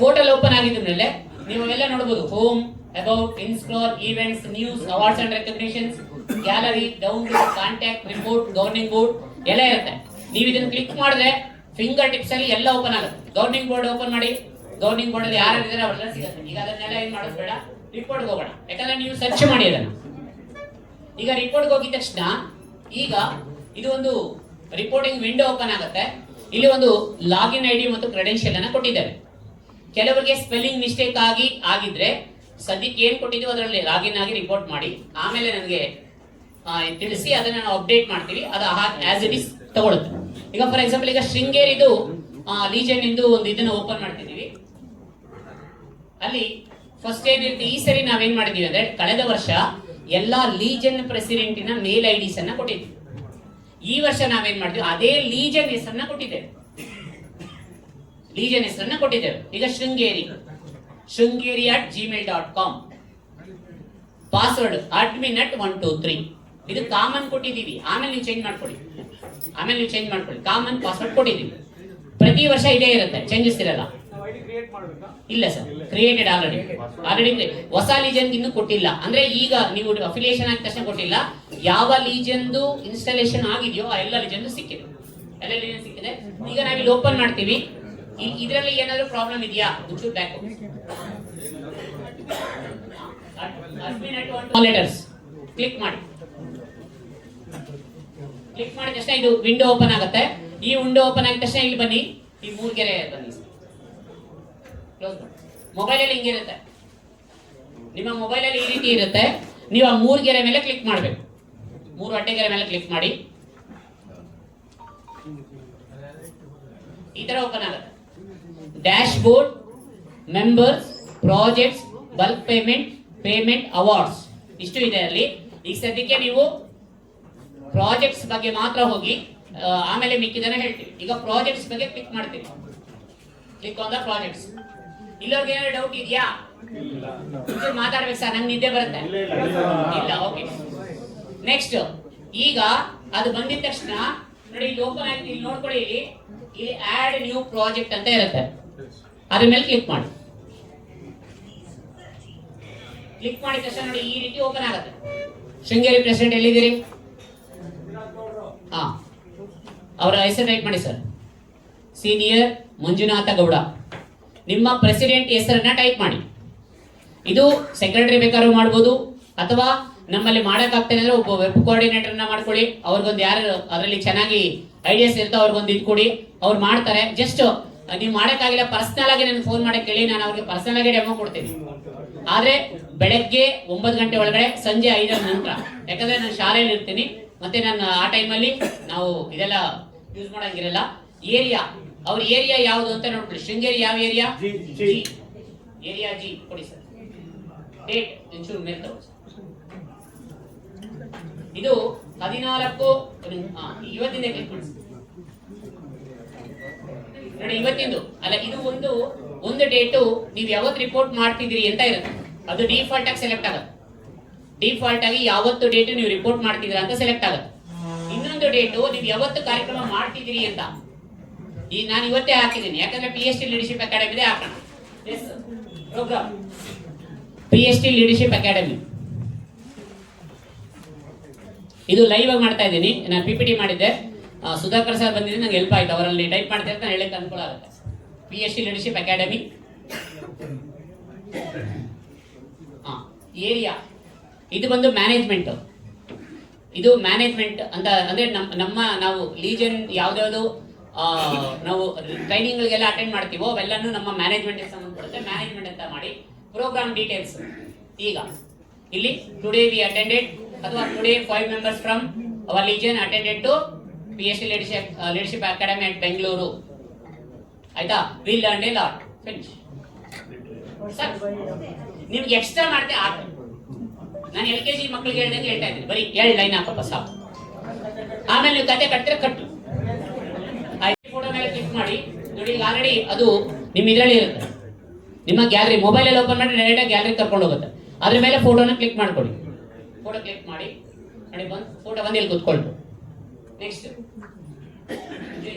ಫೋಟೋಲ್ ಓಪನ್ ಆಗಿದ ಮೇಲೆ ನೀವು ಎಲ್ಲ ನೋಡಬಹುದು. Home, about, enrol, events, news, awards and recognitions, gallery, download, contact, report, governing board ಎಲ್ಲ ಇರುತ್ತೆ. ನೀವು ಇದನ್ನ ಕ್ಲಿಕ್ ಮಾಡಿದ್ರೆ ಫಿಂಗರ್ ಟಿಪ್ಸ್ ಅಲ್ಲಿ ಎಲ್ಲ ಓಪನ್ ಆಗುತ್ತೆ. ಗವರ್ನಿಂಗ್ ಬೋರ್ಡ್ ಓಪನ್ ಮಾಡಿ, ಗವರ್ನಿಂಗ್ ಬೋರ್ಡ್ ಅಲ್ಲಿ ಯಾರು ಇದ್ದಾರೆ ಅವರೆಲ್ಲ ಸಿಗುತ್ತೆ. ಈಗ ಅದನ್ನೆಲ್ಲ ಏನ್ ಮಾಡೋದು ಬೇಡ, ರಿಪೋರ್ಟ್ ಹೋಗೋಣ. ಯಾಕಂದ್ರೆ ನೀವು ಸರ್ಚ್ ಮಾಡಿ ಅದನ್ನ. ಈಗ ರಿಪೋರ್ಟ್ ಹೋಗಿದ ತಕ್ಷಣ ಈಗ ಇದು ಒಂದು ರಿಪೋರ್ಟಿಂಗ್ ವಿಂಡೋ ಓಪನ್ ಆಗುತ್ತೆ. ಇಲ್ಲಿ ಒಂದು ಲಾಗಿನ್ ID ಮತ್ತು ಕ್ರೆಡೆನ್ಷಿಯಲ್ ಅನ್ನ ಕೊಟ್ಟಿದ್ದಾರೆ. ಕೆಲವರಿಗೆ ಸ್ಪೆಲ್ಲಿಂಗ್ ಮಿಸ್ಟೇಕ್ ಆಗಿದ್ರೆ ಸದ್ಯಕ್ಕೆ ಏನ್ ಕೊಟ್ಟಿದ್ದೀವಿ ಅದರಲ್ಲಿ ಲಾಗಿನ್ ಆಗಿ ರಿಪೋರ್ಟ್ ಮಾಡಿ, ಆಮೇಲೆ ನನಗೆ ತಿಳಿಸಿ, ಅದನ್ನ ನಾವು ಅಪ್ಡೇಟ್ ಮಾಡ್ತೀವಿ. ಅದು ಆಸ್ ಇಟ್ ಇಸ್ ತಗೊಳುತ್ತೆ. ಈಗ ಫಾರ್ ಎಕ್ಸಾಂಪಲ್ ಈಗ ಶೃಂಗೇರಿದು ಲೀಜನ್ ಇಂದು ಒಂದು ಇದನ್ನ ಓಪನ್ ಮಾಡ್ತಿದೀವಿ. ಅಲ್ಲಿ ಫಸ್ಟ್ ಏನಿರುತ್ತೆ, ಈ ಸರಿ ನಾವೇನ್ ಮಾಡಿದೀವಿ ಅಂದ್ರೆ ಕಳೆದ ವರ್ಷ ಎಲ್ಲಾ ಲೀಜನ್ ಪ್ರೆಸಿಡೆಂಟಿನ ಮೇಲ್ IDs ಅನ್ನ ಕೊಟ್ಟಿದ್ವಿ. ಈ ವರ್ಷ ನಾವೇನ್ ಮಾಡಿದ್ವಿ, ಅದೇ ಲೀಜನ್ ಹೆಸರನ್ನ ಕೊಟ್ಟಿದ್ದೇವೆ. ಲೀಜನ್ ಹೆಸರನ್ನ ಕೊಟ್ಟಿದ್ದೇವೆ. ಈಗ shringeri@gmail.com, ಪಾಸ್ವರ್ಡ್ admin@123. ಇದು ಕಾಮನ್ ಕೊಟ್ಟಿದ್ದೀವಿ. ಆಮೇಲೆ ನೀವು ಚೇಂಜ್ ಮಾಡ್ಕೊಳ್ಳಿ. ಕಾಮನ್ ಪಾಸ್ವರ್ಡ್ ಕೊಟ್ಟಿದ್ದೀವಿ. ಪ್ರತಿ ವರ್ಷ ಇದೇ ಇರುತ್ತೆ, ಚೇಂಜಸ್ ಇರಲ್ಲ. ಕ್ರಿಯೇಟ್ ಮಾಡ್ಬೇಕಾ? ಇಲ್ಲ ಸರ್, ಕ್ರಿಯೇಟೆಡ್ ಆಲ್ರೆಡಿ ಹೊಸ ಲೀಜನ್ ಇನ್ನೂ ಕೊಟ್ಟಿಲ್ಲ. ಅಂದ್ರೆ ಈಗ ನೀವು ಅಫಿಲಿಯೇಷನ್ ಆಗಿದ ತಕ್ಷಣ ಕೊಟ್ಟಿಲ್ಲ. ಯಾವ ಲೀಜನ್ದು ಇನ್ಸ್ಟಾಲೇಷನ್ ಆಗಿದೆಯೋ ಆ ಎಲ್ಲ ಲೀಜನ್ ಸಿಕ್ಕಿದೆ, ಎಲ್ಲ ಲೀಜನ್ ಸಿಕ್ಕಿದೆ. ಈಗ ನಾವಿಲ್ಲಿ ಓಪನ್ ಮಾಡ್ತೀವಿ. ಇದರಲ್ಲಿ ಏನಾದ್ರು ಪ್ರಾಬ್ಲಮ್ ಇದೆಯಾ? ಒಂಚೂರು ಬ್ಯಾಕ್ ಲೆಟರ್ಸ್ ಕ್ಲಿಕ್ ಮಾಡಿ. ಕ್ಲಿಕ್ ಮಾಡಿದ ತಕ್ಷಣ ಇದು ವಿಂಡೋ ಓಪನ್ ಆಗುತ್ತೆ. ಈ ವಿಂಡೋ ಓಪನ್ ಆಗಿದ ತಕ್ಷಣ ಇಲ್ಲಿ ಬನ್ನಿ, ಈ ಮೂರ್ಗೆರೆ ಬನ್ನಿ. ಮೊಬೈಲಲ್ಲಿ ಹಿಂಗಿರುತ್ತೆ, ನಿಮ್ಮ ಮೊಬೈಲಲ್ಲಿ ಈ ರೀತಿ ಇರುತ್ತೆ. ನೀವು ಆ ಮೂರ್ಗೆರೆ ಮೇಲೆ ಕ್ಲಿಕ್ ಮಾಡಬೇಕು. 3 ಅಡ್ಡೆಗೆರೆ ಮೇಲೆ ಕ್ಲಿಕ್ ಮಾಡಿ, ಈ ತರ ಓಪನ್ ಆಗುತ್ತೆ. Dash board, members, projects, bulk payment, awards ಇಷ್ಟು ಇದೆ ಅಲ್ಲಿ. ಈಗ ಸದ್ಯಕ್ಕೆ ನೀವು ಪ್ರಾಜೆಕ್ಟ್ಸ್ ಬಗ್ಗೆ ಮಾತ್ರ ಹೋಗಿ, ಆಮೇಲೆ ಮಿಕ್ಕಿದನ್ನ ಹೇಳ್ತೀವಿ. ಈಗ ಪ್ರಾಜೆಕ್ಟ್ಸ್ ಬಗ್ಗೆ ಕ್ಲಿಕ್ ಮಾಡ್ತೀವಿ. Click on the projects. ಇಲ್ಲವ್ರಿಗೆ ಏನಾದ್ರು ಡೌಟ್ ಇದೆಯಾ? ಮಾತಾಡ್ಬೇಕು ಸರ್, ನಂಗೆ ನಿದ್ದೆ ಬರುತ್ತೆ. ಇಲ್ಲ, ಓಕೆ. ನೆಕ್ಸ್ಟ್, ಈಗ ಅದು ಬಂದಿದ ತಕ್ಷಣ ನೋಡಿ, ಇಲ್ಲಿ ಓಪನ್ ಆಗಿ ಇಲ್ಲಿ ನೋಡ್ಕೊಳ್ಳಿ. ಇಲ್ಲಿ ಆಡ್ ನ್ಯೂ ಪ್ರಾಜೆಕ್ಟ್ ಅಂತ ಇರುತ್ತೆ, ಅದ್ರ ಮೇಲೆ ಕ್ಲಿಕ್ ಮಾಡಿ. ಕ್ಲಿಕ್ ಮಾಡಿದ ತಕ್ಷಣ ನೋಡಿ ಈ ರೀತಿ ಓಪನ್ ಆಗುತ್ತೆ. ಶೃಂಗೇರಿ ಪ್ರೆಸಿಡೆಂಟ್ ಎಲ್ಲಿದ್ದೀರಿ? ಹಾ, ಅವರ ಹೆಸರು ಟೈಪ್ ಮಾಡಿ ಸರ್. ಸೀನಿಯರ್ ಮಂಜುನಾಥ ಗೌಡ. ನಿಮ್ಮ ಪ್ರೆಸಿಡೆಂಟ್ ಹೆಸರನ್ನ ಟೈಪ್ ಮಾಡಿ. ಇದು ಸೆಕ್ರೆಟರಿ ಬೇಕಾದ್ರೂ ಮಾಡ್ಬೋದು, ಅಥವಾ ನಮ್ಮಲ್ಲಿ ಮಾಡೋಕ್ಕಾಗ್ತದೆ ಅಂದ್ರೆ ಒಬ್ಬ ವೆಬ್ ಕೋಆರ್ಡಿನೇಟರ್ನ ಮಾಡ್ಕೊಳ್ಳಿ. ಅವ್ರಿಗೊಂದು ಯಾರು ಅದರಲ್ಲಿ ಚೆನ್ನಾಗಿ ಐಡಿಯಾಸ್ ಇರ್ತೋ ಅವ್ರಿಗೊಂದು ಇದು ಕೊಡಿ, ಅವ್ರು ಮಾಡ್ತಾರೆ. ಜಸ್ಟ್ ನೀವು ಮಾಡೋಕ್ಕಾಗಿಲ್ಲ, ಪರ್ಸನಲ್ ಆಗಿ ನನಗೆ ಫೋನ್ ಮಾಡಕ್ಕೆ ಹೇಳಿ, ನಾನು ಅವ್ರಿಗೆ ಪರ್ಸನಲ್ ಆಗಿ ಡೆಮೋ ಕೊಡ್ತೀನಿ. ಆದ್ರೆ ಬೆಳಗ್ಗೆ 9 ಗಂಟೆ ಒಳಗಡೆ, ಸಂಜೆ 5ರ ನಂತರ. ಯಾಕಂದ್ರೆ ನಾನು ಶಾಲೆಯಲ್ಲಿ ಇರ್ತೀನಿ, ಮತ್ತೆ ನಾನು ಆ ಟೈಮಲ್ಲಿ ನಾವು ಇದೆಲ್ಲ ಯೂಸ್ ಮಾಡಂಗಿರಲ್ಲ. ಏರಿಯಾ, ಅವ್ರ ಏರಿಯಾ ಯಾವುದು ಅಂತ ನೋಡ್ಕೊಳ್ಳಿ. ಶೃಂಗೇರಿ ಯಾವ ಏರಿಯಾ? ಏರಿಯಾ ಜಿ ಕೊಡಿ ಸರ್. ಡೇಟ್ ಒಂಚೂರು ಮೇಲೆ ತಗೊಳ್ಳಿ. ಇದು 14 ಇವತ್ತಿಂದ ಕ್ಲಿಕ್ ಮಾಡಿ ನೋಡಿ. ಇವತ್ತಿಂದು ಅಲ್ಲ, ಇದು ಒಂದು ಡೇಟು ನೀವು ಯಾವತ್ತು ರಿಪೋರ್ಟ್ ಮಾಡ್ತಿದ್ದೀರಿ ಅಂತ ಇರುತ್ತೆ. ಅದು ಡಿಫಾಲ್ಟ್ ಆಗಿ ಸೆಲೆಕ್ಟ್ ಆಗುತ್ತೆ. ಡಿಫಾಲ್ಟ್ ಆಗಿ ಯಾವತ್ತು ಡೇಟು ನೀವು ರಿಪೋರ್ಟ್ ಮಾಡ್ತಿದ್ದೀರಾ ಅಂತ ಸೆಲೆಕ್ಟ್ ಆಗುತ್ತೆ. ಇನ್ನೊಂದು ಡೇಟು ನೀವು ಯಾವತ್ತು ಕಾರ್ಯಕ್ರಮ ಮಾಡ್ತಿದ್ದೀರಿ ಅಂತ ಈಗ ನಾನು ಇವತ್ತೇ ಹಾಕಿದ್ದೀನಿ. ಯಾಕಂದ್ರೆ PhD ಲೀಡರ್ಶಿಪ್ ಅಕಾಡೆಮಿ ಹಾಕೋಣ. ಪ್ರೋಗ್ರಾಮ್ PhD ಲೀಡರ್ಶಿಪ್ ಅಕಾಡೆಮಿ ಇದು ಲೈವ್ ಆಗಿ ಮಾಡ್ತಾ ಇದ್ದೀನಿ. ನಾನು PPT ಮಾಡಿದ್ದೆ, ಸುಧಾಕರ್ ಸರ್ ಬಂದಿದ್ರೆ ನಂಗೆ ಹೆಲ್ಪ್ ಆಯ್ತು. ಅವರಲ್ಲಿ ಟೈಪ್ ಮಾಡ್ತಾ ಇರ್ತಾರೆ, ಹೇಳಕ್ಕೆ ಅನುಕೂಲ ಆಗುತ್ತೆ. PhD leadership academy. ಏರಿಯಾ ಇದು ಬಂದು ಮ್ಯಾನೇಜ್ಮೆಂಟ್. ಇದು ಮ್ಯಾನೇಜ್ಮೆಂಟ್ ಅಂತ ಅಂದ್ರೆ ನಾವು ಲೀಜನ್ ಯಾವ್ದಾವ್ದು ನಾವು ಟ್ರೈನಿಂಗ್ಗಳಿಗೆಲ್ಲ ಅಟೆಂಡ್ ಮಾಡ್ತೀವೋ ಅವೆಲ್ಲನೂ ನಮ್ಮ ಮ್ಯಾನೇಜ್ಮೆಂಟ್ಗೆ ಸಂಬಂಧಪಡುತ್ತೆ. ಮ್ಯಾನೇಜ್ಮೆಂಟ್ ಅಂತ ಮಾಡಿ. Program details. ಈಗ ಇಲ್ಲಿ ಟುಡೇ ವಿ ಅಟೆಂಡೆಡ್, ಅಥವಾ today 5 members from our legion attended to PhD leadership academy at Bengaluru. ಆಯ್ತಾ? We learn a lot. Finish. Sir ನಿಮ್ಗೆ ಎಕ್ಸ್ಟ್ರಾ ಮಾಡ್ತೆ ಆಯ್ತು. ನಾನು LKG ಮಕ್ಕಳಿಗೆ ಹೇಳ್ದಂಗೆ ಹೇಳ್ತಾ ಇದ್ದೀನಿ, ಬರೀ 2 ಲೈನ್ ಹಾಕಪ್ಪ ಸಾಕು. ಆಮೇಲೆ ನೀವು ಕತೆ ಕಟ್ಟಿದ್ರೆ ಕಟ್ಟು. ಫೋಟೋ ಮೇಲೆ ಕ್ಲಿಕ್ ಮಾಡಿ ನೋಡಿ. ಆಲ್ರೆಡಿ ಅದು ನಿಮ್ಮ ಇದರಲ್ಲಿ ಇರುತ್ತೆ, ನಿಮ್ಮ ಗ್ಯಾಲರಿ. ಮೊಬೈಲಲ್ಲಿ ಓಪನ್ ಮಾಡಿ ಡೈರೆಕ್ಟ್ ಗ್ಯಾಲರಿ ಕರ್ಕೊಂಡು ಹೋಗುತ್ತೆ. ಅದ್ರ ಮೇಲೆ ಫೋಟೋನ ಕ್ಲಿಕ್ ಮಾಡ್ಕೊಳ್ಳಿ. ಫೋಟೋ ಕ್ಲಿಕ್ ಮಾಡಿ ನೋಡಿ, ಫೋಟೋ ಬಂದು ಇಲ್ಲಿ ಕೂತ್ಕೊಳ್ತು. Next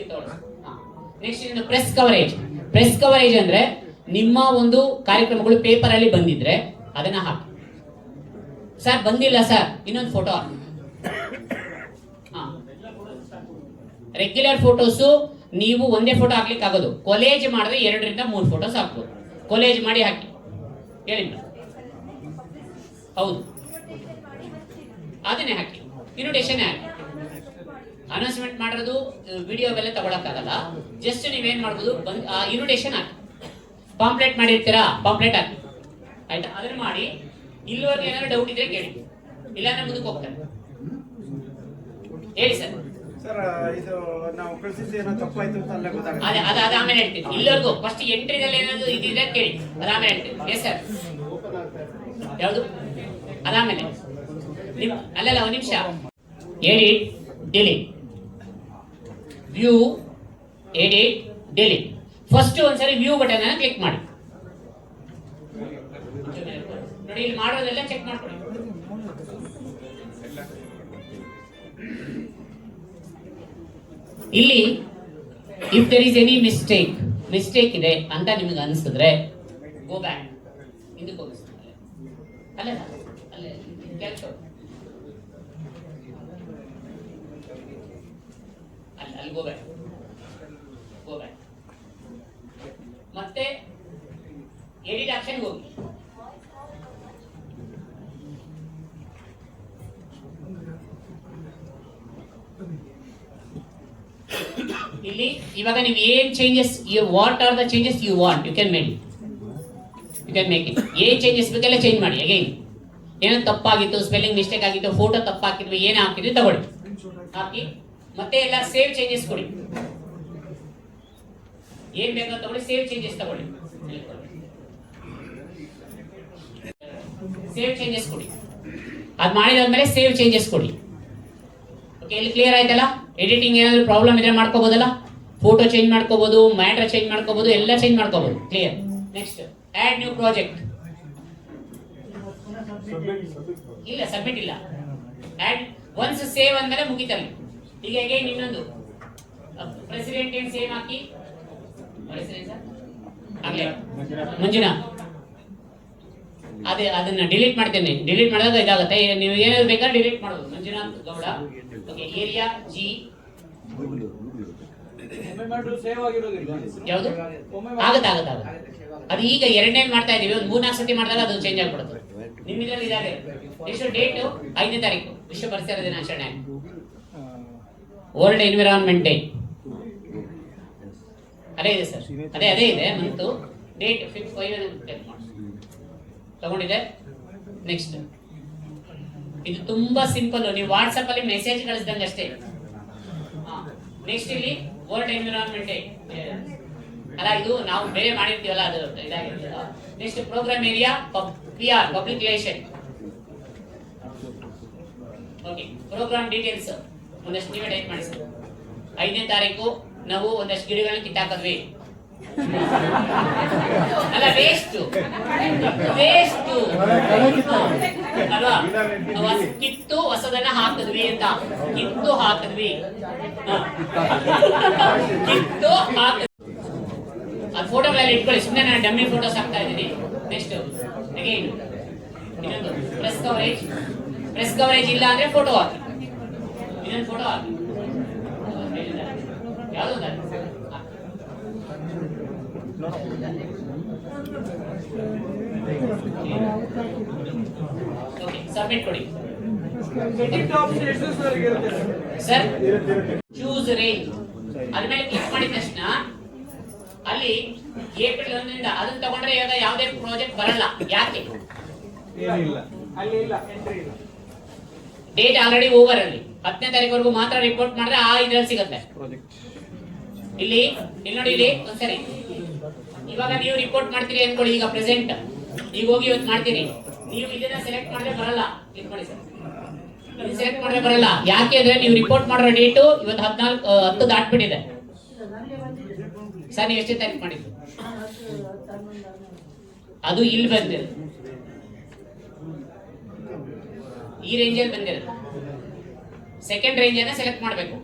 press coverage. Press coverage ಅಂದ್ರೆ ನಿಮ್ಮ ಒಂದು ಕಾರ್ಯಕ್ರಮಗಳು ಪೇಪರ್ ಅಲ್ಲಿ ಬಂದಿದ್ರೆ ಅದನ್ನ ಹಾಕಿ. ಸರ್ ಬಂದಿಲ್ಲ ಸರ್, ಇನ್ನೊಂದು ಫೋಟೋ ಹಾಕಿ. ರೆಗ್ಯುಲರ್ ಫೋಟೋಸು ನೀವು ಒಂದೇ ಫೋಟೋ ಹಾಕ್ಲಿಕ್ಕೆ ಆಗೋದು. ಕೊಲೇಜ್ ಮಾಡಿದ್ರೆ 2 ರಿಂದ 3 ಫೋಟೋಸ್ ಹಾಕ್ಬೋದು. ಕೊಲೇಜ್ ಮಾಡಿ ಹಾಕಿ. ಹೇಳಿ ಹೌದು, ಅದನ್ನೇ ಹಾಕಿ. ಇನ್ವಿಟೇಷನ್ ಹಾಕಿ. ಅನೌನ್ಸ್ಮೆಂಟ್ ಮಾಡೋದು ವಿಡಿಯೋ ಬೆಲೆ ತಗೊಳಕ್ಕಾಗಲ್ಲ. ಜಸ್ಟ್ ನೀವೇನ್ ಮಾಡ್ಬೋದು, ಇನ್ವಿಟೇಷನ್ ಹಾಕಿ. ಪಾಂಪ್ಲೆಟ್ ಮಾಡಿರ್ತೀರಾ, ಪಾಂಪ್ಲೆಟ್ ಹಾಕಿ. ಆಯ್ತಾ? ಅದನ್ನ ಮಾಡಿ. ಇಲ್ಲಿವರೆಗೆ ಏನಾದ್ರು ಡೌಟ್ ಇದ್ರೆ ಕೇಳಿ, ಇಲ್ಲಾಂದ್ರೆ ಮುಂದಕ್ಕೆ ಹೋಗ್ತಾರೆ. ಹೇಳಿ ಸರ್. ಸರ್, ಇದು ನಾವು ಕಳಿಸಿದ್ದು ಏನೋ ತಪ್ಪಾಯ್ತು ಅಂತ ಅಲ್ಲೇ ಗೊತ್ತಾಗುತ್ತೆ. ಅದ ಆಮೇಲೆ ಹೇಳ್ತೀನಿ. ಇಲ್ಲಿವರೆಗೂ ಫಸ್ಟ್ ಎಂಟ್ರಿದಲ್ಲಿ ಏನಾದ್ರು ಇದಿದ್ರೆ ಕೇಳಿ, ಅದಾಮೇಲೆ ಹೇಳ್ತೀನಿ. Yes sir. ಯಾವುದು? ಅದಾಮೇಲೆ ಅಲ್ಲಲ್ಲ, ಒಂದು ನಿಮಿಷ. Edit, delete, view, edit, delete. First ಒಂದ್ಸರಿ ವ್ಯೂ ಬಟನ್ ಅನ್ನ ಕ್ಲಿಕ್ ಮಾಡಿ ನೋಡಿ. ಇಲ್ಲಿ ಮಾಡೋದೆಲ್ಲ ಚೆಕ್ ಮಾಡ್ಕೊಳ್ಳಿ. ಇಲ್ಲಿ if there is any mistake mistake ಇದೆ ಅಂತ ನಿಮಗೆ ಅನಿಸಿದ್ರೆ ಗೋ ಬ್ಯಾಕ್, ಹಿಂದಕ್ಕೆ ಹೋಗಿ. ಅಲ್ಲ ಅಲ್ಲೇ ಕೆಲಸ ಅಲ್ಲಿ ಗೋ ಬ್ಯಾಕ್, ಗೋ ಬ್ಯಾಕ್. ಮತ್ತೆ ಎಡಿಟ್ ಆಪ್ಷನ್ ಹೋಗಿ. ಇಲ್ಲಿ ಇವಾಗ ನೀವು ಏನ್ changes, what are the changes you want, you can make it, you can make it. ಏನ್ ಚೇಂಜಸ್ ಬೇಕೆಲ್ಲ ಚೇಂಜ್ ಮಾಡಿ. ಅಗೈನ್ ಏನೋ ತಪ್ಪಾಗಿತ್ತು, ಸ್ಪೆಲ್ಲಿಂಗ್ ಮಿಸ್ಟೇಕ್ ಆಗಿತ್ತು, ಫೋಟೋ ತಪ್ಪಾಕಿದ್ವಿ, ಏನೇ ಹಾಕಿದ್ವಿ ತಗೊಳ್ಳಿ, ಹಾಕಿ ಮತ್ತೆ ಎಲ್ಲ ಸೇವ್ ಚೇಂಜಸ್ ಕೊಡಿ. ಏನ್ ಬೇಕೋ ತಗೊಳ್ಳಿ, ಸೇವ್ ಚೇಂಜಸ್ ತಗೊಳ್ಳಿ, ಸೇವ್ ಚೇಂಜಸ್ ಕೊಡಿ. ಅದ್ ಮಾಡಿದಾದ್ಮೇಲೆ ಸೇವ್ ಚೇಂಜಸ್ ಕೊಡಿ. ಓಕೆ, ಇಲ್ಲಿ ಕ್ಲಿಯರ್ ಆಯ್ತಲ್ಲ? ಎಡಿಟಿಂಗ್ ಏನಾದ್ರು ಪ್ರಾಬ್ಲಮ್ ಇದ್ರೆ ಮಾಡ್ಕೋಬಹುದಲ್ಲ, ಫೋಟೋ ಚೇಂಜ್ ಮಾಡ್ಕೋಬಹುದು, ಮ್ಯಾಟರ್ ಚೇಂಜ್ ಮಾಡ್ಕೋಬಹುದು, ಎಲ್ಲ ಚೇಂಜ್ ಮಾಡ್ಕೋಬಹುದು. Clear. Next add new project. ಇಲ್ಲ ಸಬ್ಮಿಟ್ ಇಲ್ಲ, ಆಡ್ ಒನ್ಸ್ ಸೇವ್ ಅಂದ್ಮೇಲೆ ಮುಗಿತಲ್ಲ. ಈಗ ಅಗೈನ್ ಇನ್ನೊಂದು ಪ್ರೆಸಿಡೆಂಟ್ ಏನ್ ಸೇವ್ ಹಾಕಿ, ಆಗ್ಲೇ ಮಂಜುನಾಥ್, ಅದೇ ಅದನ್ನ ಡಿಲೀಟ್ ಮಾಡ್ತೇನೆ. ಡಿಲೀಟ್ ಮಾಡಿದಾಗ ಇದಾಗುತ್ತೆ. ನೀವು ಏನಾದ್ರು ಬೇಕಾದ್ರೆ ಡಿಲೀಟ್ ಮಾಡೋದು. Manjunath Gowda, okay, area G, save ಆಗಿರೋದಿಲ್ಲ. ಯಾವುದು ಆಗತ್ತೆ ಆಗತ್ತೆ ಆಗತ್ತೆ. ಅದು ಈಗ ಎರಡನೇ ಮಾಡ್ತಾ ಇದೀವಿ, ಒಂದು 3-4 ಸತಿ ಮಾಡಿದಾಗ ಅದು ಚೇಂಜ್ ಆಗ್ಬಿಡುತ್ತೆ. ನಿಮ್ಮ ಇದರಲ್ಲಿ ಇದಾವೆ. ಎಷ್ಟು ಡೇಟ್? 5ನೇ ತಾರೀಕು ವಿಶ್ವ ಪರಿಸರ ದಿನಾಚರಣೆ, ವರ್ಲ್ಡ್ ಎನ್ವಿರಾನ್ಮೆಂಟ್ ಡೇ. ಅದೇ ಇದೆ ಸರ್, ಅದೇ ಇದೆ ಮಂತು. ಡೇಟ್ 5 ತಗೊಂಡಿದೆ. ನೆಕ್ಸ್ಟ್ ಇದು ತುಂಬಾ ಸಿಂಪಲ್, ನೀವು ವಾಟ್ಸ್ಆಪ್ ಅಲ್ಲಿ ಮೆಸೇಜ್ ಕಳಿಸಿದಂಗೆ ಅಷ್ಟೇ. ನೆಕ್ಸ್ಟ್ ಇಲ್ಲಿ ವರ್ಲ್ಡ್ ಎನ್ವಿರಾನ್ಮೆಂಟ್ ಡೇ ಅಲ್ಲ, ಇದು ನಾವು ಬೇರೆ ಮಾಡಿರ್ತೀವಲ್ಲ, ಅದು ಇದಾಗಿದೆ. Next program area PR public relation. Okay, program details ಒಂದಷ್ಟು ನೀವೇ ಟೈಪ್ ಮಾಡಿ ಸರ್. 5ನೇ ತಾರೀಕು ನಾವು ಒಂದಷ್ಟು ಗಿಡಗಳನ್ನ ಕಿತ್ತಾಕಿದ್ವಿ. ಅಲ್ಲ ವೇಸ್ಟ್ ಅಲ್ವಾ, ಕಿತ್ತು ಹೊಸದನ್ನ ಹಾಕಿದ್ವಿ ಅಂತ, ಕಿತ್ತು ಹಾಕಿದ್ವಿ, ಕಿತ್ತು ಹಾಕಿದ್ವಿ. ಅದು ಫೋಟೋಗಳೆಲ್ಲ ಇಟ್ಕೊಳ್ಳಿ, ಸುಮ್ಮನೆ ನಾನು ಡಮ್ಮಿ ಫೋಟೋಸ್ ಹಾಕ್ತಾ ಇದ್ದೀನಿ. ನೆಕ್ಸ್ಟ್ ಅಗೈನ್ ಇನ್ನೊಂದು ಪ್ರೆಸ್ ಕವರೇಜ್ ಇಲ್ಲ ಅಂದ್ರೆ ಫೋಟೋ ಹಾಕಿ, ಇನ್ನೊಂದು ಫೋಟೋ ಹಾಕಿ, ಯಾವುದು ಓಕೆ, ಸಬ್ಮಿಟ್ ಕೊಡಿ ಸರ್. ಚೂಸ್ ರೇಂಜ್ ಅದ್ರ ಮೇಲೆ ಕ್ಲಿಕ್ ಮಾಡಿದ ತಕ್ಷಣ ಅಲ್ಲಿ ಏಪ್ರಿಲ್ 1ರಿಂದ ಅದನ್ನ ತಗೊಂಡ್ರೆ ಇವಾಗ ಯಾವುದೇ ಪ್ರಾಜೆಕ್ಟ್ ಬರಲ್ಲ. ಯಾಕೆ? Date already over. ಅಲ್ಲಿ 10ನೇ ತಾರೀಕುವರೆಗೂ ಮಾತ್ರ ರಿಪೋರ್ಟ್ ಮಾಡಿದ್ರೆ ಆ ಇದ್ರಲ್ಲಿ ಸಿಗುತ್ತೆ. ಇಲ್ಲಿ ನೋಡಿ, ಇಲ್ಲಿ ಒಂದ್ಸರಿ ಇವಾಗ ನೀವು ರಿಪೋರ್ಟ್ ಮಾಡ್ತೀರಿ ಅನ್ಕೊಳ್ಳಿ, ಈಗ ಪ್ರೆಸೆಂಟ್ ಈಗ ಹೋಗಿ ಇವತ್ತು ಮಾಡ್ತೀರಿ, ನೀವು ಇದನ್ನ ಸೆಲೆಕ್ಟ್ ಮಾಡಿದ್ರೆ ಬರಲ್ಲ. ಕ್ಲಿಕ್ ಮಾಡಿ ಸರ್, ಸೆಲೆಕ್ಟ್ ಮಾಡಿದ್ರೆ ಬರಲ್ಲ. ಯಾಕೆ ಅಂದ್ರೆ ನೀವು ರಿಪೋರ್ಟ್ ಮಾಡೋ ಡೇಟು ಇವತ್ತು 10 ದಾಟ್ಬಿಟ್ಟಿದೆ ಸರ್. ನೀವು ಎಷ್ಟೇ ತಾರೀಕು ಮಾಡಿದ್ದು ಅದು ಇಲ್ಲಿ ಬಂದಿದೆ, ಈ ರೇಂಜಲ್ಲಿ ಬಂದಿದೆ. ಸೆಕೆಂಡ್ ರೇಂಜ್ ಅನ್ನ ಸೆಲೆಕ್ಟ್ ಮಾಡಬೇಕು.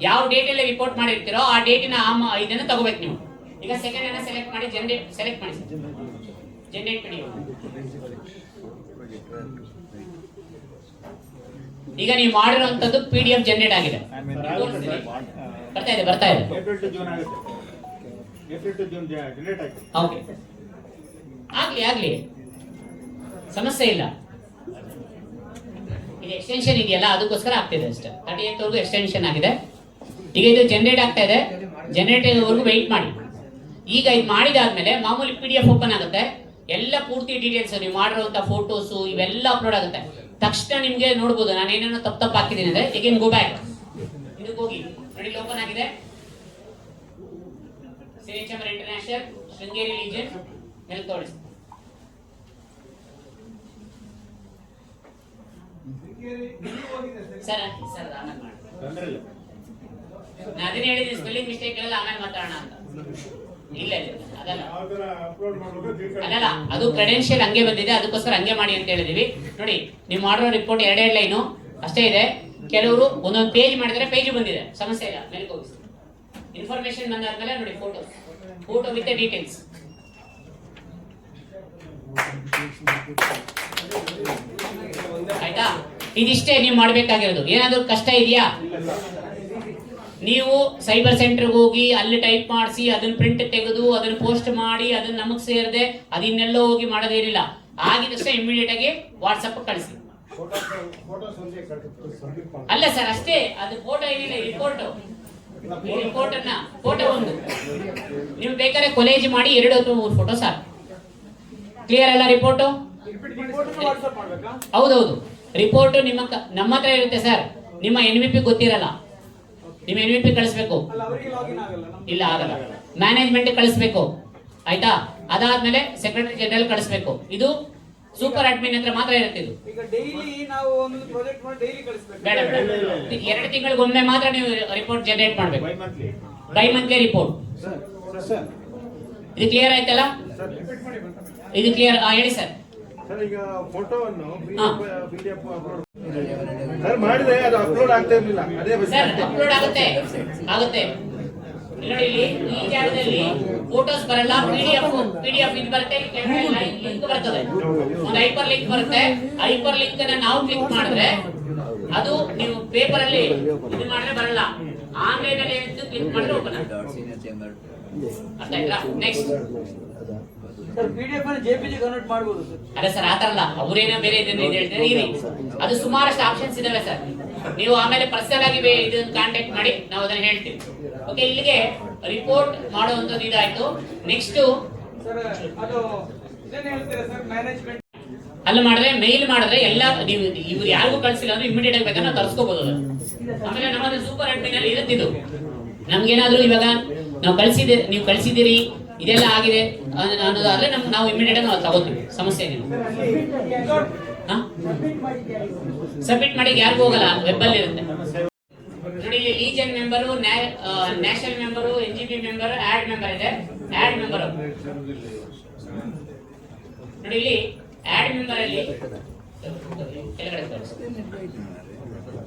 ಯಾವ ಡೇಟ್ ಅಲ್ಲಿ ರಿಪೋರ್ಟ್ ಮಾಡಿರ್ತೀರೋ ಆ ಡೇಟಿನ ಇದನ್ನ ತಗೋಬೇಕು ನೀವು. ಈಗ ಸೆಕೆಂಡ್ ಅನ್ನ ಸೆಲೆಕ್ಟ್ ಮಾಡಿ, ಜನರೇಟ್ ಸೆಲೆಕ್ಟ್ ಮಾಡಿ, ಜನರೇಟ್ ಮಾಡಿ. ಈಗ ನೀವು ಮಾಡಿರುವಂತದ್ದು PDF ಜನರೇಟ್ ಆಗಿದೆ. ಬರ್ತಾ ಇದೆ. ಓಕೆ, ಆಗ್ಲಿ ಸಮಸ್ಯೆ ಇಲ್ಲ. ಇದು ಎಕ್ಸ್ಟೆನ್ಷನ್ ಇದೆಯಲ್ಲ ಅದಕ್ಕೋಸ್ಕರ ಆಗ್ತಿದೆ ಅಷ್ಟೇ. 38th ವರೆಗೂ ಎಕ್ಸ್ಟೆನ್ಷನ್ ಆಗಿದೆ. ಈಗ ಇದು ಜನರೇಟ್ ಆಗ್ತಾ ಇದೆ. ಜನರೇಟ್ ವರೆಗೂ ವೆಯ್ಟ್ ಮಾಡಿ. ಈಗ ಇದು ಮಾಡಿದಾದ್ಮೇಲೆ ಮಾಮೂಲಿ PDF ಓಪನ್ ಆಗುತ್ತೆ. ಎಲ್ಲ ಪೂರ್ತಿ ಡೀಟೇಲ್ಸ್, ನೀವು ಮಾಡಿರುವಂತ ಫೋಟೋಸು ಇವೆಲ್ಲ ಅಪ್ಲೋಡ್ ಆಗುತ್ತೆ. ತಕ್ಷಣ ನಿಮ್ಗೆ ನೋಡ್ಬೋದು ನಾನು ಏನೇನೋ ತಪ್ಪು ಹಾಕಿದ್ದೀನಿ ಅಂದ್ರೆ. ಈಗ ಗೋ ಬ್ಯಾಕ್, ಇದಕ್ಕೆ ಹೋಗಿ ನೋಡಿ, ಓಪನ್ ಆಗಿದೆ. CHMR ಇಂಟರ್ನ್ಯಾಷನಲ್ ಶೃಂಗೇರಿ ರೀಜನ್ ಮೇಲೆ ತೋರಿಸಿ. ಸರ್ ಆಮೇಲೆ ಮಾಡಿ, ನಾನು ಅದನ್ನ ಹೇಳಿದ್ದೀನಿ. ಸ್ಪೆಲ್ಲಿಂಗ್ ಮಿಸ್ಟೇಕ್ ಎಲ್ಲ ಆಮೇಲೆ ಮಾತಾಡೋಣ ಅಂತ. ಇಲ್ಲ ಅದಲ್ಲ, ಅದು ಕ್ರೆಡೆನ್ಷಿಯಲ್ ಹಂಗೆ ಬಂದಿದೆ, ಅದಕ್ಕೋಸ್ಕರ ಹಂಗೆ ಮಾಡಿ ಅಂತ ಹೇಳಿದೀವಿ. ನೋಡಿ, ನೀವು ಮಾಡಿರೋ ರಿಪೋರ್ಟ್ 2 ಲೈನು ಅಷ್ಟೇ ಇದೆ. ಕೆಲವರು ಒಂದೊಂದು ಪೇಜ್ ಮಾಡಿದ್ರೆ ಪೇಜ್ ಬಂದಿದೆ, ಸಮಸ್ಯೆ ಇಲ್ಲ. ಮೇಲೆ ಹೋಗಿ ಇನ್ಫಾರ್ಮೇಶನ್ ಬಂದಾದ್ಮೇಲೆ ನೋಡಿ ಫೋಟೋ ವಿತ್ ಡೀಟೇಲ್ಸ್. ಆಯ್ತಾ? ಇದಿಷ್ಟೇ ನೀವು ಮಾಡ್ಬೇಕಾಗಿರೋದು. ಏನಾದ್ರು ಕಷ್ಟ ಇದೆಯಾ? ನೀವು ಸೈಬರ್ ಸೆಂಟರ್ಗೆ ಹೋಗಿ ಅಲ್ಲಿ ಟೈಪ್ ಮಾಡಿಸಿ ಅದನ್ನ ಪ್ರಿಂಟ್ ತೆಗೆದು ಅದನ್ನ ಪೋಸ್ಟ್ ಮಾಡಿ ಅದನ್ನ ನಮಗ್ ಸೇರದೆ ಅದನ್ನೆಲ್ಲ ಹೋಗಿ ಮಾಡೋದೇನಿಲ್ಲ. ಆಗಿದಷ್ಟೇ ಇಮಿಡಿಯೇಟ್ ಆಗಿ ವಾಟ್ಸಪ್ ಕಳಿಸಿ. ಅಲ್ಲ ಸರ್, ಅಷ್ಟೇ. ಅದು ಫೋಟೋ ಏನಿಲ್ಲ, ರಿಪೋರ್ಟ್ ಅನ್ನ ಫೋಟೋ ಒಂದು ನೀವು ಬೇಕಾದ್ರೆ ಕೊಲೇಜ್ ಮಾಡಿ 2 ಅಥವಾ 3 ಫೋಟೋ ಸಾಕು. ಕ್ಲಿಯರ್ ಅಲ್ಲ? ರಿಪೋರ್ಟು ವಾಟ್ಸ್ಆಪ್ ಮಾಡ್ಬೇಕಾ? ಹೌದೌದು. ರಿಪೋರ್ಟ್ ನಮ್ಮ ಹತ್ರ ಇರುತ್ತೆ ಸರ್. ನಿಮ್ಮ NVP ಗೊತ್ತಿರಲ್ಲ. ನಿಮ್ಮ NVP ಕಳಿಸ್ಬೇಕು. ಅಲ್ಲ, ಅವರಿಗೆ ಲಾಗಿನ್ ಆಗಲ್ಲ. ಇಲ್ಲ, ಆಗಲ್ಲ. ಮ್ಯಾನೇಜ್ಮೆಂಟ್ ಕಳಿಸ್ಬೇಕು. ಆಯ್ತಾ? ಅದಾದ್ಮೇಲೆ ಸೆಕ್ರೆಟರಿ ಜನರಲ್ ಕಳಿಸ್ಬೇಕು. ಇದು ಸೂಪರ್ ಅಡ್ಮಿನ್ ಹತ್ರ ಮಾತ್ರ ಇರುತ್ತೆ. ಇದು ಈಗ ಡೈಲಿ ನಾವು ಒಂದು ಪ್ರಾಜೆಕ್ಟ್ ಮಾಡಿ ಡೈಲಿ ಕಳಿಸ್ಬೇಕು. ಬೇಡ. 2 ತಿಂಗಳಿಗೊಮ್ಮೆ ಮಾತ್ರ ನೀವು ರಿಪೋರ್ಟ್ ಜನರೇಟ್ ಮಾಡಬೇಕು. By monthly report. ಇದು ಕ್ಲಿಯರ್ ಆಯ್ತಲ್ಲ? ಇದು ಕ್ಲಿಯರ್? ಹೇಳಿ ಸರ್. ಸರ್, ಈಗ ಫೋಟೋವನ್ನು ಹಾ. PDF ಅಪ್ಲೋಡ್ ಸರ್ ಮಾಡಿದ್ರೆ ಅದು ಅಪ್ಲೋಡ್ ಆಗ್ತಾ ಇರಲಿಲ್ಲ. ಅದೇ ಸರ್, ಅಪ್ಲೋಡ್ ಆಗುತ್ತೆ. ನೋಡಿ, ಇಲ್ಲಿ ಈ ಜಾಗದಲ್ಲಿ ಫೋಟೋಸ್ ಬರಲ್ಲ, PDF ಇದು ಬರುತ್ತೆ. ಲಿಂಕ್ ಬರ್ತದೆ, ಒಂದು ಹೈಪರ್ ಲಿಂಕ್ ಬರುತ್ತೆ. ಹೈಪರ್ ಲಿಂಕ್ ಅನ್ನ ನಾವು ಕ್ಲಿಕ್ ಮಾಡಿದ್ರೆ ಅದು ನೀವು ಪೇಪರ್ ಅಲ್ಲಿ ಇದು ಮಾಡಿದ್ರೆ ಬರಲ್ಲ. ಆನ್ಲೈನ್ ಅಲ್ಲಿ ಕ್ಲಿಕ್ ಮಾಡಿದ್ರೆ ಓಪನ್ ಆಗುತ್ತೆ. ಅರ್ಥ ಆಯ್ತಾ? ನೆಕ್ಸ್ಟ್ ಸರ್, PDF ಅನ್ನು JPG ಕನ್ವರ್ಟ್ ಮಾಡಬಹುದು ಸರ್. ಅಲ್ಲ ಸರ್, ಆತರ ಅಲ್ಲ. ಅವರೇನೋ ಬೇರೆ ಇದನ್ನ ಹೇಳ್ತಾರೆ. ಇರಿ, ಅದು ಸುಮಾರಷ್ಟು ಆಪ್ಷನ್ಸ್ ಇದಾವೆ ಸರ್. ನೀವು ಆಮೇಲೆ ಪರ್ಸನಲ್ ಆಗಿ ಇದನ್ನ ಕಾಂಟ್ಯಾಕ್ಟ್ ಮಾಡಿ, ನಾವು ಅದನ್ನ ಹೇಳ್ತೀವಿ. ಓಕೆ, ಇಲ್ಲಿಗೆ ರಿಪೋರ್ಟ್ ಮಾಡುವಂತದ್ದು ಇದಾಯ್ತು. ನೆಕ್ಸ್ಟ್ ಸರ್, ಅದು ಇದೇನು ಹೇಳ್ತೀರಾ ಸರ್, ಮ್ಯಾನೇಜ್ಮೆಂಟ್ ಅಲ್ಲಿ ಮಾಡಿದ್ರೆ, ಮೇಲ್ ಮಾಡಿದ್ರೆ ಎಲ್ಲ ನೀವು ಇವ್ರು ಯಾರಿಗೂ ಕಳ್ಸಿಲ್ಲ ಅಂದ್ರೆ ಇಮಿಡಿಯೇಟ್ ಆಗಿ ಬೇಕಾದ್ರೆ ನಾವು ತರಿಸ್ಕೋಬಹುದು. ಆಮೇಲೆ ನಮ್ಮದು ಸೂಪರ್ ಅಡ್ಮಿನ್ ಅಲ್ಲಿ ಇರುತ್ತಿದ್ದು. ನಮ್ಗೇನಾದ್ರೂ ಇವಾಗ ನೀವು ಕಳ್ಸಿದ್ದೀರಿ ಇದೆಲ್ಲ ಆಗಿದೆ ಅನ್ನೋದಾದ್ರೆ ನಾವು ಇಮಿಡಿಯೇಟ್ ಆಗಿ ನಾವು ತಗೋತೀವಿ. ಸಮಸ್ಯೆ ಏನಿಲ್ಲ. ಸಬ್ಮಿಟ್ ಮಾಡಿ ಯಾರಿಗೂ ಹೋಗಲ್ಲ, ವೆಬ್ ಅಲ್ಲಿ ಇರುತ್ತೆ. ನೋಡಿ, legion member, national member, NGP member, add member ಇದೆ. ಆಡ್ ಮೆಂಬರ್ ನೋಡಿ, ಇಲ್ಲಿ ಆಡ್ ಮೆಂಬರ್ ಅಲ್ಲಿ ಕೆಳಗಡೆ ತೋರಿಸಿ.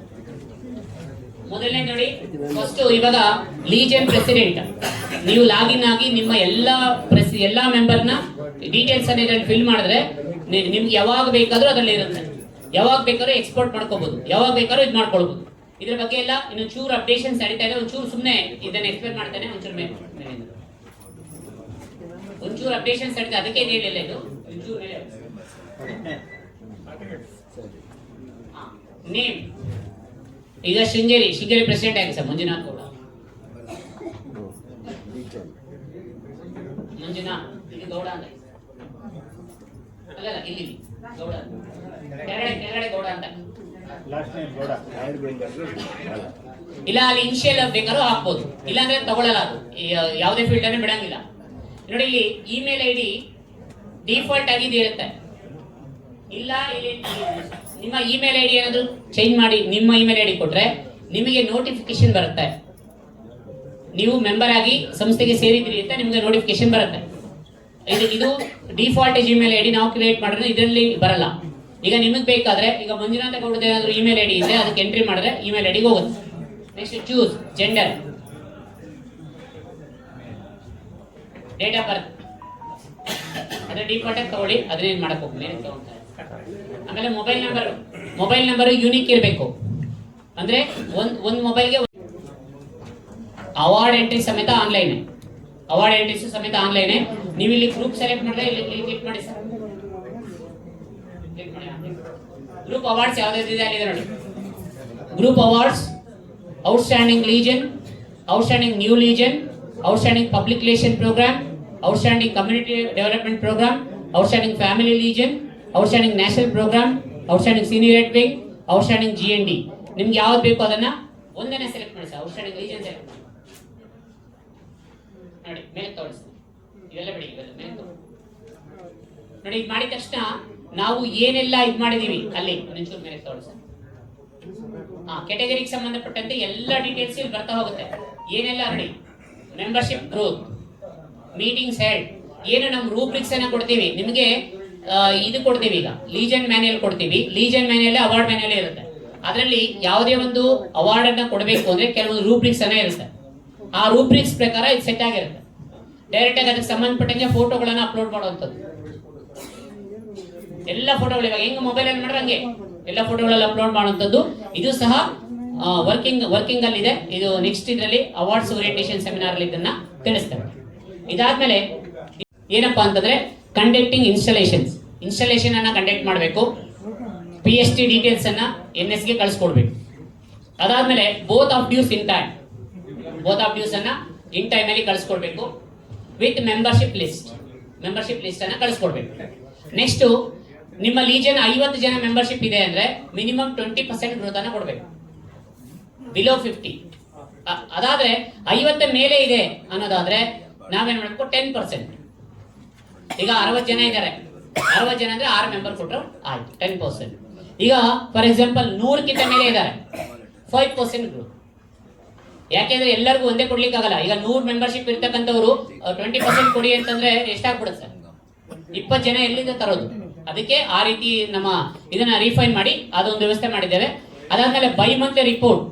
ಮೊದಲನೇ ನೋಡಿ, ಫಸ್ಟ್ ಇವಾಗ ಲೀಜನ್ ಪ್ರೆಸಿಡೆಂಟ್ ನೀವು ಲಾಗಿನ್ ಆಗಿ ನಿಮ್ಮ ಎಲ್ಲಾ ಮೆಂಬರ್ನ ಡೀಟೇಲ್ಸ್ ಅನ್ನ ಇದರಲ್ಲಿ ಫಿಲ್ ಮಾಡಿದ್ರೆ ನಿಮ್ಗೆ ಯಾವಾಗ ಬೇಕಾದ್ರೂ ಅದರಲ್ಲಿ ಇರುತ್ತೆ. ಯಾವಾಗ ಬೇಕಾದ್ರೂ ಎಕ್ಸ್ಪೋರ್ಟ್ ಮಾಡ್ಕೋಬಹುದು, ಯಾವಾಗ ಬೇಕಾದ್ರೂ ಇದು ಮಾಡ್ಕೊಳ್ಬಹುದು. ಇದ್ರ ಬಗ್ಗೆ ಎಲ್ಲ ಇನ್ನು ಚೂರು ಅಪ್ಡೇಷನ್ಸ್ ನಡೀತಾ ಇದೆ. ಒಂಚೂರು ಸುಮ್ಮನೆ ಇದನ್ನ ಎಕ್ಸ್ಪ್ಲೇನ್ ಮಾಡ್ತಾನೆ. ಒಂಚೂರು ಅಪ್ಡೇಷನ್ಸ್ ನಡೀತಾ, ಅದಕ್ಕೆ ಇದು ಹೇಳಿಲ್ಲ. ಇದು ಒಂಚೂರು ನೇಮ್ ಈಗ ಶೃಂಗೇರಿ ಪ್ರೆಸಿಡೆಂಟ್ ಆಗಿದೆ ಸರ್, ಮಂಜುನಾಥ್ ಗೌಡ. ಮಂಜುನಾಥ್ ಇಲ್ಲಿ ಗೌಡ ಅಂತ ಅಲ್ಲ, ಇಲ್ಲಿ ಗೌಡ, ಕೆಳಗಡೆ ಗೌಡ ಅಂತ ಇಲ್ಲ. ಅಲ್ಲಿ ಇನಿಷಿಯಲ್ ಬೇಕಾದ್ರೂ ಹಾಕ್ಬೋದು, ಇಲ್ಲಾಂದ್ರೆ ತಗೊಳ್ಳಲ್ಲ. ಅದು ಯಾವುದೇ ಫೀಲ್ಡ್ ಅನ್ನು ಬಿಡಂಗಿಲ್ಲ. ನೋಡಿ, ಇಲ್ಲಿ ಇಮೇಲ್ ID ಡಿಫಾಲ್ಟ್ ಆಗಿ ಇರುತ್ತೆ. ಇಲ್ಲ, ಇಲ್ಲಿ ನಿಮ್ಮ ಇಮೇಲ್ ID ಏನಾದ್ರು ಚೇಂಜ್ ಮಾಡಿ ನಿಮ್ಮ ಇಮೇಲ್ ID ಕೊಟ್ರೆ ನಿಮಗೆ ನೋಟಿಫಿಕೇಶನ್ ಬರುತ್ತೆ. ನೀವು ಮೆಂಬರ್ ಆಗಿ ಸಂಸ್ಥೆಗೆ ಸೇರಿದ್ರಿ ಅಂತ ನಿಮಗೆ ನೋಟಿಫಿಕೇಶನ್ ಬರುತ್ತೆ. ಇದು ಡಿಫಾಲ್ಟ್ ಜಿಮೇಲ್ ID ನಾವು ಕ್ರಿಯೇಟ್ ಮಾಡಿದ್ರೆ ಇದರಲ್ಲಿ ಬರಲ್ಲ. ಈಗ ನಿಮಗೆ ಬೇಕಾದ್ರೆ, ಈಗ ಮಂಜುನಾಥ ಗೌಡದ ಏನಾದ್ರು ಇಮೇಲ್ ID ಇದೆ, ಅದಕ್ಕೆ ಎಂಟ್ರಿ ಮಾಡಿದ್ರೆ ಇಮೇಲ್ ID ಹೋಗುತ್ತೆ. Next choose gender, date of birth ಅದ್ರ ಡಿಫಾಲ್ಟ್ ಆಗಿ ತಗೊಳ್ಳಿ. ಅದನ್ನೇನು ಮಾಡಕ್ ಹೋಗ್ಲಿ. ಆಮೇಲೆ ಮೊಬೈಲ್ ನಂಬರ್ ಯೂನಿಕ್ ಇರಬೇಕು. ಅಂದ್ರೆ ಒಂದು ಮೊಬೈಲ್ಗೆ ಅವಾರ್ಡ್ ಎಂಟ್ರಿ ಸಮೇತ ಆನ್ಲೈನ್. ಅವಾರ್ಡ್ ಎಂಟ್ರೀಸ್ ಸಮೇತ ಆನ್ಲೈನ್. ನೀವು ಇಲ್ಲಿ ಗ್ರೂಪ್ ಸೆಲೆಕ್ಟ್ ಮಾಡಿದ್ರೆ ಇಲ್ಲಿ ಕ್ಲಿಕ್ ಮಾಡಿ ಸರ್. ಗ್ರೂಪ್ ಅವಾರ್ಡ್ಸ್ ಯಾವ್ದಾವ್ದಿದೆ ಅಲ್ಲಿದೆ ನೋಡಿ. Group awards, outstanding legion, outstanding new legion, outstanding public relation program, outstanding community development program, outstanding family legion, outstanding national program, outstanding senior wing, outstanding GND. ನಿಮ್ಗೆ ಯಾವ್ದು ಬೇಕು ಅದನ್ನ ಒಂದನೇ ಸೆಲೆಕ್ಟ್ ಮಾಡಿ ಸರ್. ಔಟ್ಸ್ಟ್ಯಾಂಡಿಂಗ್ ಲೀಜನ್ ಸೆಲೆಕ್ಟ್ ನೋಡಿ, ಮೇಲೆ ತೋರಿಸ್ತೀನಿ. ಇವೆಲ್ಲ ಬಿಡಿ, ಇವೆಲ್ಲ ಮೇಲೆ ನೋಡಿ. ಇದು ಮಾಡಿದ ತಕ್ಷಣ ನಾವು ಏನೆಲ್ಲ ಇದು ಮಾಡಿದೀವಿ ಅಲ್ಲಿ ಒಂಚೂರು ಮೇಲೆ ತೋರಿಸ. ಕೆಟಗರಿಗೆ ಸಂಬಂಧಪಟ್ಟಂತೆ ಎಲ್ಲ ಡೀಟೇಲ್ಸ್ ಇಲ್ಲಿ ಬರ್ತಾ ಹೋಗುತ್ತೆ. ಏನೆಲ್ಲ ನೋಡಿ, ಮೆಂಬರ್ಶಿಪ್ ಗ್ರೋತ್, ಮೀಟಿಂಗ್ಸ್ ಹೆಲ್ಡ್, ಏನು ನಮ್ಮ ರೂಬ್ರಿಕ್ಸ್ ಅನ್ನ ಕೊಡ್ತೀವಿ ನಿಮಗೆ. ಇದು ಕೊಡ್ತೀವಿ, ಈಗ ಲೀಜನ್ ಮ್ಯಾನ್ಯಲ್ ಕೊಡ್ತೀವಿ. ಲೀಜನ್ ಮ್ಯಾನ್ಯಲ್ ಅವಾರ್ಡ್ ಮ್ಯಾನ್ಯಲ್ ಇರುತ್ತೆ. ಅದರಲ್ಲಿ ಯಾವುದೇ ಒಂದು ಅವಾರ್ಡ್ ಅನ್ನ ಕೊಡಬೇಕು ಅಂದ್ರೆ ಕೆಲವೊಂದು ರೂಬ್ರಿಕ್ಸ್ ಅನ್ನ ಇರುತ್ತೆ. ಆ ರೂಬ್ರಿಕ್ಸ್ ಪ್ರಕಾರ ಇದು ಸೆಟ್ ಆಗಿರುತ್ತೆ. ಡೈರೆಕ್ಟ್ ಆಗಿ ಅದಕ್ಕೆ ಸಂಬಂಧಪಟ್ಟಂಗೆ ಫೋಟೋಗಳನ್ನ ಅಪ್ಲೋಡ್ ಮಾಡುವಂಥದ್ದು. ಎಲ್ಲ ಫೋಟೋಗಳು ಇವಾಗ ಹೆಂಗ್ ಮೊಬೈಲ್ ಅಲ್ಲಿ ಮಾಡ್ರೆ ಹಂಗೆ ಎಲ್ಲ ಫೋಟೋಗಳಲ್ಲಿ ಅಪ್ಲೋಡ್ ಮಾಡುವಂಥದ್ದು. ಇದು ಸಹ ವರ್ಕಿಂಗ್ ಅಲ್ಲಿ ಇದೆ. ಇದು ನೆಕ್ಸ್ಟ್ ಇದರಲ್ಲಿ ಅವಾರ್ಡ್ಸ್ ಓರಿಯಂಟೇಷನ್ ಸೆಮಿನಾರ್ ಅಲ್ಲಿ ಇದನ್ನ ತಿಳಿಸ್ತೇವೆ. ಇದಾದ್ಮೇಲೆ ಏನಪ್ಪಾ ಅಂತಂದ್ರೆ ಕಂಡಕ್ಟಿಂಗ್ ಇನ್ಸ್ಟಾಲೇಷನ್ ಅನ್ನ ಕಂಡಕ್ಟ್ ಮಾಡಬೇಕು. PST ಡೀಟೇಲ್ಸ್ ಅನ್ನ NS ಗೆ ಕಳಿಸ್ಕೊಡ್ಬೇಕು. ಅದಾದ್ಮೇಲೆ ಬೋತ್ ಆಫ್ ಡ್ಯೂಸ್ ಅನ್ನ ಇನ್ ಟೈಮ್ ಅಲ್ಲಿ ಕಳಿಸ್ಕೊಡ್ಬೇಕು ವಿತ್ ಮೆಂಬರ್ಶಿಪ್ ಲಿಸ್ಟ್ ಅನ್ನ ಕಳಿಸ್ಕೊಡ್ಬೇಕು. ನೆಕ್ಸ್ಟ್ ನಿಮ್ಮ ಲೀಜನ್ 50 ಜನ ಮೆಂಬರ್ಶಿಪ್ ಇದೆ ಅಂದ್ರೆ ಮಿನಿಮಮ್ 20% ಗ್ರೋತ್ ಅನ್ನ ಕೊಡ್ಬೇಕು, ಬಿಲೋ 50. ಅದಾದ್ರೆ 50 ಮೇಲೆ ಇದೆ ಅನ್ನೋದಾದ್ರೆ ನಾವೇನ್ ಮಾಡಬೇಕು 10%. ಈಗ 60 ಜನ ಇದ್ದಾರೆ, 60 ಜನ ಅಂದ್ರೆ 6 ಮೆಂಬರ್ ಕೊಟ್ಟರು ಆಯ್ತು 10%. ಈಗ ಫಾರ್ ಎಕ್ಸಾಂಪಲ್ 100ಕ್ಕಿಂತ ಮೇಲೆ ಇದ್ದಾರೆ 5% ಗ್ರೋತ್. ಯಾಕೆಂದ್ರೆ ಎಲ್ಲರಿಗೂ ಒಂದೇ ಕೊಡ್ಲಿಕ್ಕೆ ಆಗಲ್ಲ. ಈಗ 100 ಮೆಂಬರ್ಶಿಪ್ ಇರ್ತಕ್ಕಂಥವ್ರು 20% ಕೊಡಿ ಅಂತಂದ್ರೆ ಎಷ್ಟಾಗ್ಬಿಡುತ್ತೆ ಸರ್? 20 ಜನ ಎಲ್ಲಿಂದ ತರೋದು? ಅದಕ್ಕೆ ಆ ರೀತಿ ನಮ್ಮ ಇದನ್ನ ರಿಫೈನ್ ಮಾಡಿ ಅದೊಂದು ವ್ಯವಸ್ಥೆ ಮಾಡಿದ್ದೇವೆ. ಅದಾದ್ಮೇಲೆ by monthly report.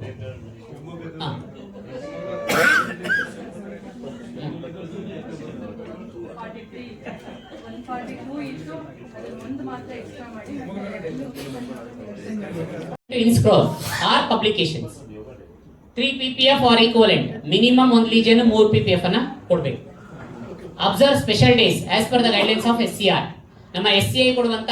Inscroll or publications 3 ppf or equivalent minimum ಒಂದು ಲೀಜನ್ 3 ppf ಅನ್ನ ಕೊಡಬೇಕು. Observe special days as per the guidelines of SCR. ನಮ್ಮ SCI ಕೊಡುವಂತ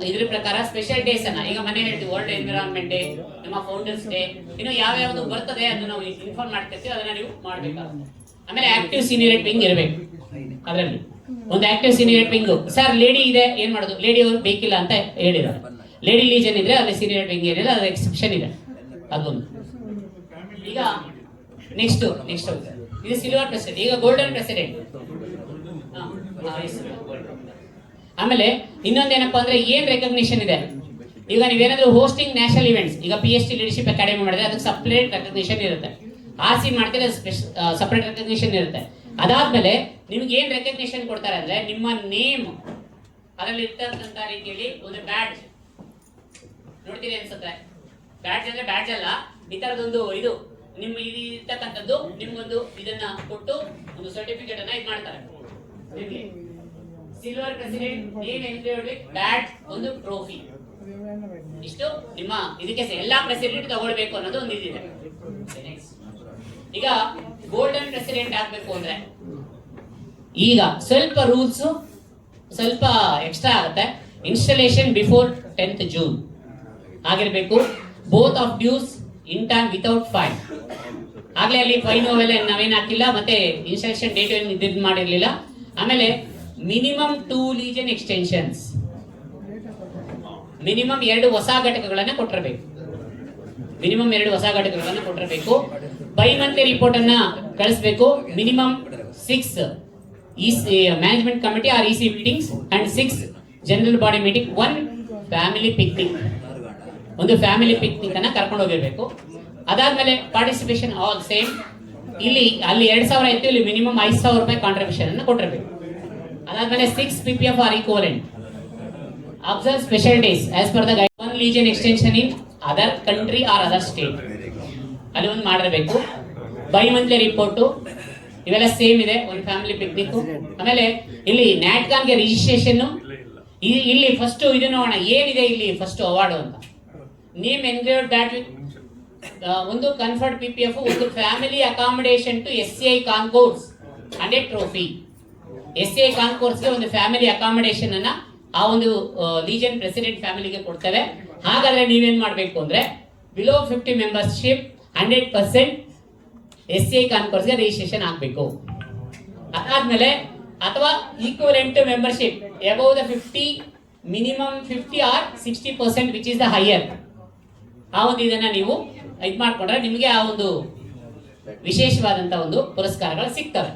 ಇದ್ರ ಪ್ರಕಾರ ಸ್ಪೆಷಲ್ ಡೇಸ್ ಅನ್ನ ಈಗ ಮನೆ ಹೇಳ್ತೀವಿ, ವರ್ಲ್ಡ್ ಎನ್ವಿರಾನ್ಮೆಂಟ್ ಡೇ, ನಮ್ಮ ಫೌಂಡರ್ಸ್ ಡೇ, ಇನ್ನು ಯಾವ ಯಾವ್ದು ಬರ್ತದೆ ಅದನ್ನ ನಾವು ಇನ್ಫಾರ್ಮ್ ಮಾಡ್ತಿರ್ತೀವಿ, ಅದನ್ನ ನೀವು ಮಾಡಬೇಕಾಗುತ್ತೆ. ಆಮೇಲೆ ಆಕ್ಟಿವ್ ಸೀನಿಯರ್ ವಿಂಗ್ ಇರಬೇಕು. ಅದರಲ್ಲಿ ಒಂದು active senior wing. Sir lady ಇದೆ ಏನ್ ಮಾಡೋದು? ಲೇಡಿ ಅವರು ಬೇಕಿಲ್ಲ ಅಂತ ಹೇಳಿದ್ದಾರೆ. ಲೇಡಿ ಲೀಜನ್ ಇದ್ರೆ ಅಲ್ಲಿ ಸೀನಿಯರ್ ವಿಂಗ್ ಏನಿಲ್ಲ, ಅದು ಎಕ್ಸೆಪ್ಷನ್ ಇದೆ ಅದೊಂದು. ಈಗ ನೆಕ್ಸ್ಟ್ ಇದು ಸಿಲ್ವರ್ ಪ್ರೆಸಿಡೆಂಟ್. ಈಗ ಗೋಲ್ಡನ್ ಪ್ರೆಸಿಡೆಂಟ್. ಆಮೇಲೆ ಇನ್ನೊಂದೇನಪ್ಪಾ ಅಂದ್ರೆ ಏನ್ ರೆಕಗ್ನಿಷನ್ ಇದೆ. ಈಗ ನೀವೇನಾದ್ರೂ ಹೋಸ್ಟಿಂಗ್ ನ್ಯಾಷನಲ್ ಇವೆಂಟ್ಸ್, ಈಗ PST ಲೀಡರ್ಶಿಪ್ ಅಕಾಡೆಮಿ ಮಾಡಿದ್ರೆ ಅದಕ್ಕೆ ಸಪ್ರೇಟ್ ರೆಕಗ್ನಿಷನ್ ಇರುತ್ತೆ. RC ಮಾಡ್ತಿದ್ರೆ ಸಪ್ರೇಟ್ ರೆಕಗ್ನಿಷನ್ ಇರುತ್ತೆ. ಅದಾದ್ಮೇಲೆ ನಿಮ್ಗೆ ಏನ್ ರೆಕಗ್ನಿಷನ್ ಕೊಡ್ತಾರೆ ಅಂದ್ರೆ ನಿಮ್ಮ ನೇಮ್ ಅದರಲ್ಲಿ ಇರ್ತಕ್ಕಂತ ರೀತಿಯಲ್ಲಿ ಒಂದು ಬ್ಯಾಡ್ಜ್ ನೋಡ್ತೀರಿ ಅನ್ಸುತ್ತೆ. ಬ್ಯಾಡ್ಜ್ ಅಂದ್ರೆ ಬ್ಯಾಡ್ಜ್ ಅಲ್ಲ, ಈ ತರದೊಂದು ಇದು ನಿಮ್ಮ ಇರ್ತಕ್ಕಂಥದ್ದು ನಿಮ್ಗೊಂದು ಇದನ್ನ ಕೊಟ್ಟು ಒಂದು ಸರ್ಟಿಫಿಕೇಟ್ ಅನ್ನ ಇದು ಮಾಡ್ತಾರೆ. ನಿಮ್ಗೆ silver president name engraved with badge, ಒಂದು ಟ್ರೋಫಿ. ಇಷ್ಟು ನಿಮ್ಮ ಇದಕ್ಕೆ ಎಲ್ಲಾ ಪ್ರೆಸಿಡೆಂಟ್ ತಗೊಳ್ಬೇಕು ಅನ್ನೋದು ಒಂದು ಇದಿದೆ. ಈಗ ಗೋಲ್ಡನ್ ಪ್ರೆಸಿಡೆಂಟ್ ಆಗ್ಬೇಕು ಅಂದ್ರೆ ಈಗ ಸ್ವಲ್ಪ ರೂಲ್ಸ್ ಸ್ವಲ್ಪ ಎಕ್ಸ್ಟ್ರಾ ಆಗುತ್ತೆ. ಇನ್ಸ್ಟಾಲೇಷನ್ ಬಿಫೋರ್ 10th ಜೂನ್ ಆಗಿರ್ಬೇಕು. Both of dues in time without fine. ಆಗ್ಲೇ ಅಲ್ಲಿ ಫೈನ್ ಅವೆಲ್ಲ ನಾವೇನ್ ಹಾಕಿಲ್ಲ, ಮತ್ತೆ ಇನ್ಸ್ಟಾಲೇಷನ್ ಡೇಟ್ ಇದು ಮಾಡಿರ್ಲಿಲ್ಲ. ಆಮೇಲೆ ಮಿನಿಮಮ್ 2 ಲೀಜನ್ ಎಕ್ಸ್ಟೆನ್ಷನ್ಸ್, ಮಿನಿಮಮ್ 2 ಹೊಸ ಘಟಕಗಳನ್ನ ಕೊಟ್ಟಿರಬೇಕು. ಬೈ ಮಂತ್ಲಿ ರಿಪೋರ್ಟ್ ಅನ್ನ ಕಳಿಸಬೇಕು. Minimum 6 management committee or EC meetings and 6 general body meeting, 1 family picnic, ಒಂದು ಫ್ಯಾಮಿಲಿ ಪಿಕ್ನಿಕ್ ಅನ್ನ ಕರ್ಕೊಂಡು ಹೋಗಿರ್ಬೇಕು. ಅದಾದ್ಮೇಲೆ ಪಾರ್ಟಿಸಿಪೇಷನ್ ಆಲ್ ಸೇಮ್. ಅಲ್ಲಿ 2000 ಇತ್ತು, ಇಲ್ಲಿ ಮಿನಿಮಮ್ 5000 ರೂಪಾಯಿ ಕಾಂಟ್ರಿಬ್ಯೂಷನ್ ಅನ್ನು ಕೊಟ್ಟಿರಬೇಕು. ಅದಾದ್ಮೇಲೆ 6 ppf or equivalent. Observe special days as per the guide. 1 legion extension in other country or other state ಅಲ್ಲಿ ಒಂದು ಮಾಡಿರಬೇಕು. ಬೈ ಮಂತ್ಲಿ ರಿಪೋರ್ಟು ಇವೆಲ್ಲ ಸೇಮ್ ಇದೆ. ಒಂದು ಫ್ಯಾಮಿಲಿ ಪಿಕ್ನಿಕ್. ಆಮೇಲೆ ಇಲ್ಲಿ ನ್ಯಾಟ್ಕಾನ್ಗೆ ರಿಜಿಸ್ಟ್ರೇಷನ್. ಇಲ್ಲಿ ಫಸ್ಟ್ ಇದು ನೋಡೋಣ ಏನಿದೆ ಇಲ್ಲಿ ಫಸ್ಟ್ ಅವಾರ್ಡ್ ಅಂತ. ನೇಮ್ ಎನ್ಗ್ರೇವ್ಡ್ ಬ್ಯಾಟ್ ವಿತ್ ಒಂದು ಕನ್ಫರ್ಡ್ PPF, ಒಂದು family accommodation to SCI concourse and a trophy. SCI ಕಾನ್ಕೋರ್ಸ್ಗೆ ಒಂದು ಫ್ಯಾಮಿಲಿ ಅಕಾಮಿಡೇಷನ್ ಅನ್ನ ಆ ಒಂದು ಲೀಜನ್ ಪ್ರೆಸಿಡೆಂಟ್ ಫ್ಯಾಮಿಲಿಗೆ ಕೊಡ್ತೇವೆ. ಹಾಗಾದ್ರೆ ನೀವೇನ್ ಮಾಡ್ಬೇಕು ಅಂದ್ರೆ ಬಿಲೋ 50 ಮೆಂಬರ್ಶಿಪ್ 100% SCI ಕಾನ್ಕೋರ್ಸ್ಗೆ ರಿಜಿಸ್ಟ್ರೇಷನ್ ಆಗ್ಬೇಕು. ಅದಾದ್ಮೇಲೆ ಅಥವಾ equivalent membership above the 50, minimum 50 or 60% which is the higher. ಆ ಒಂದು ಇದನ್ನ ನೀವು ಇದು ಮಾಡ್ಕೊಂಡ್ರೆ ನಿಮಗೆ ಆ ಒಂದು ವಿಶೇಷವಾದಂತಹ ಒಂದು ಪುರಸ್ಕಾರಗಳು ಸಿಗ್ತವೆ.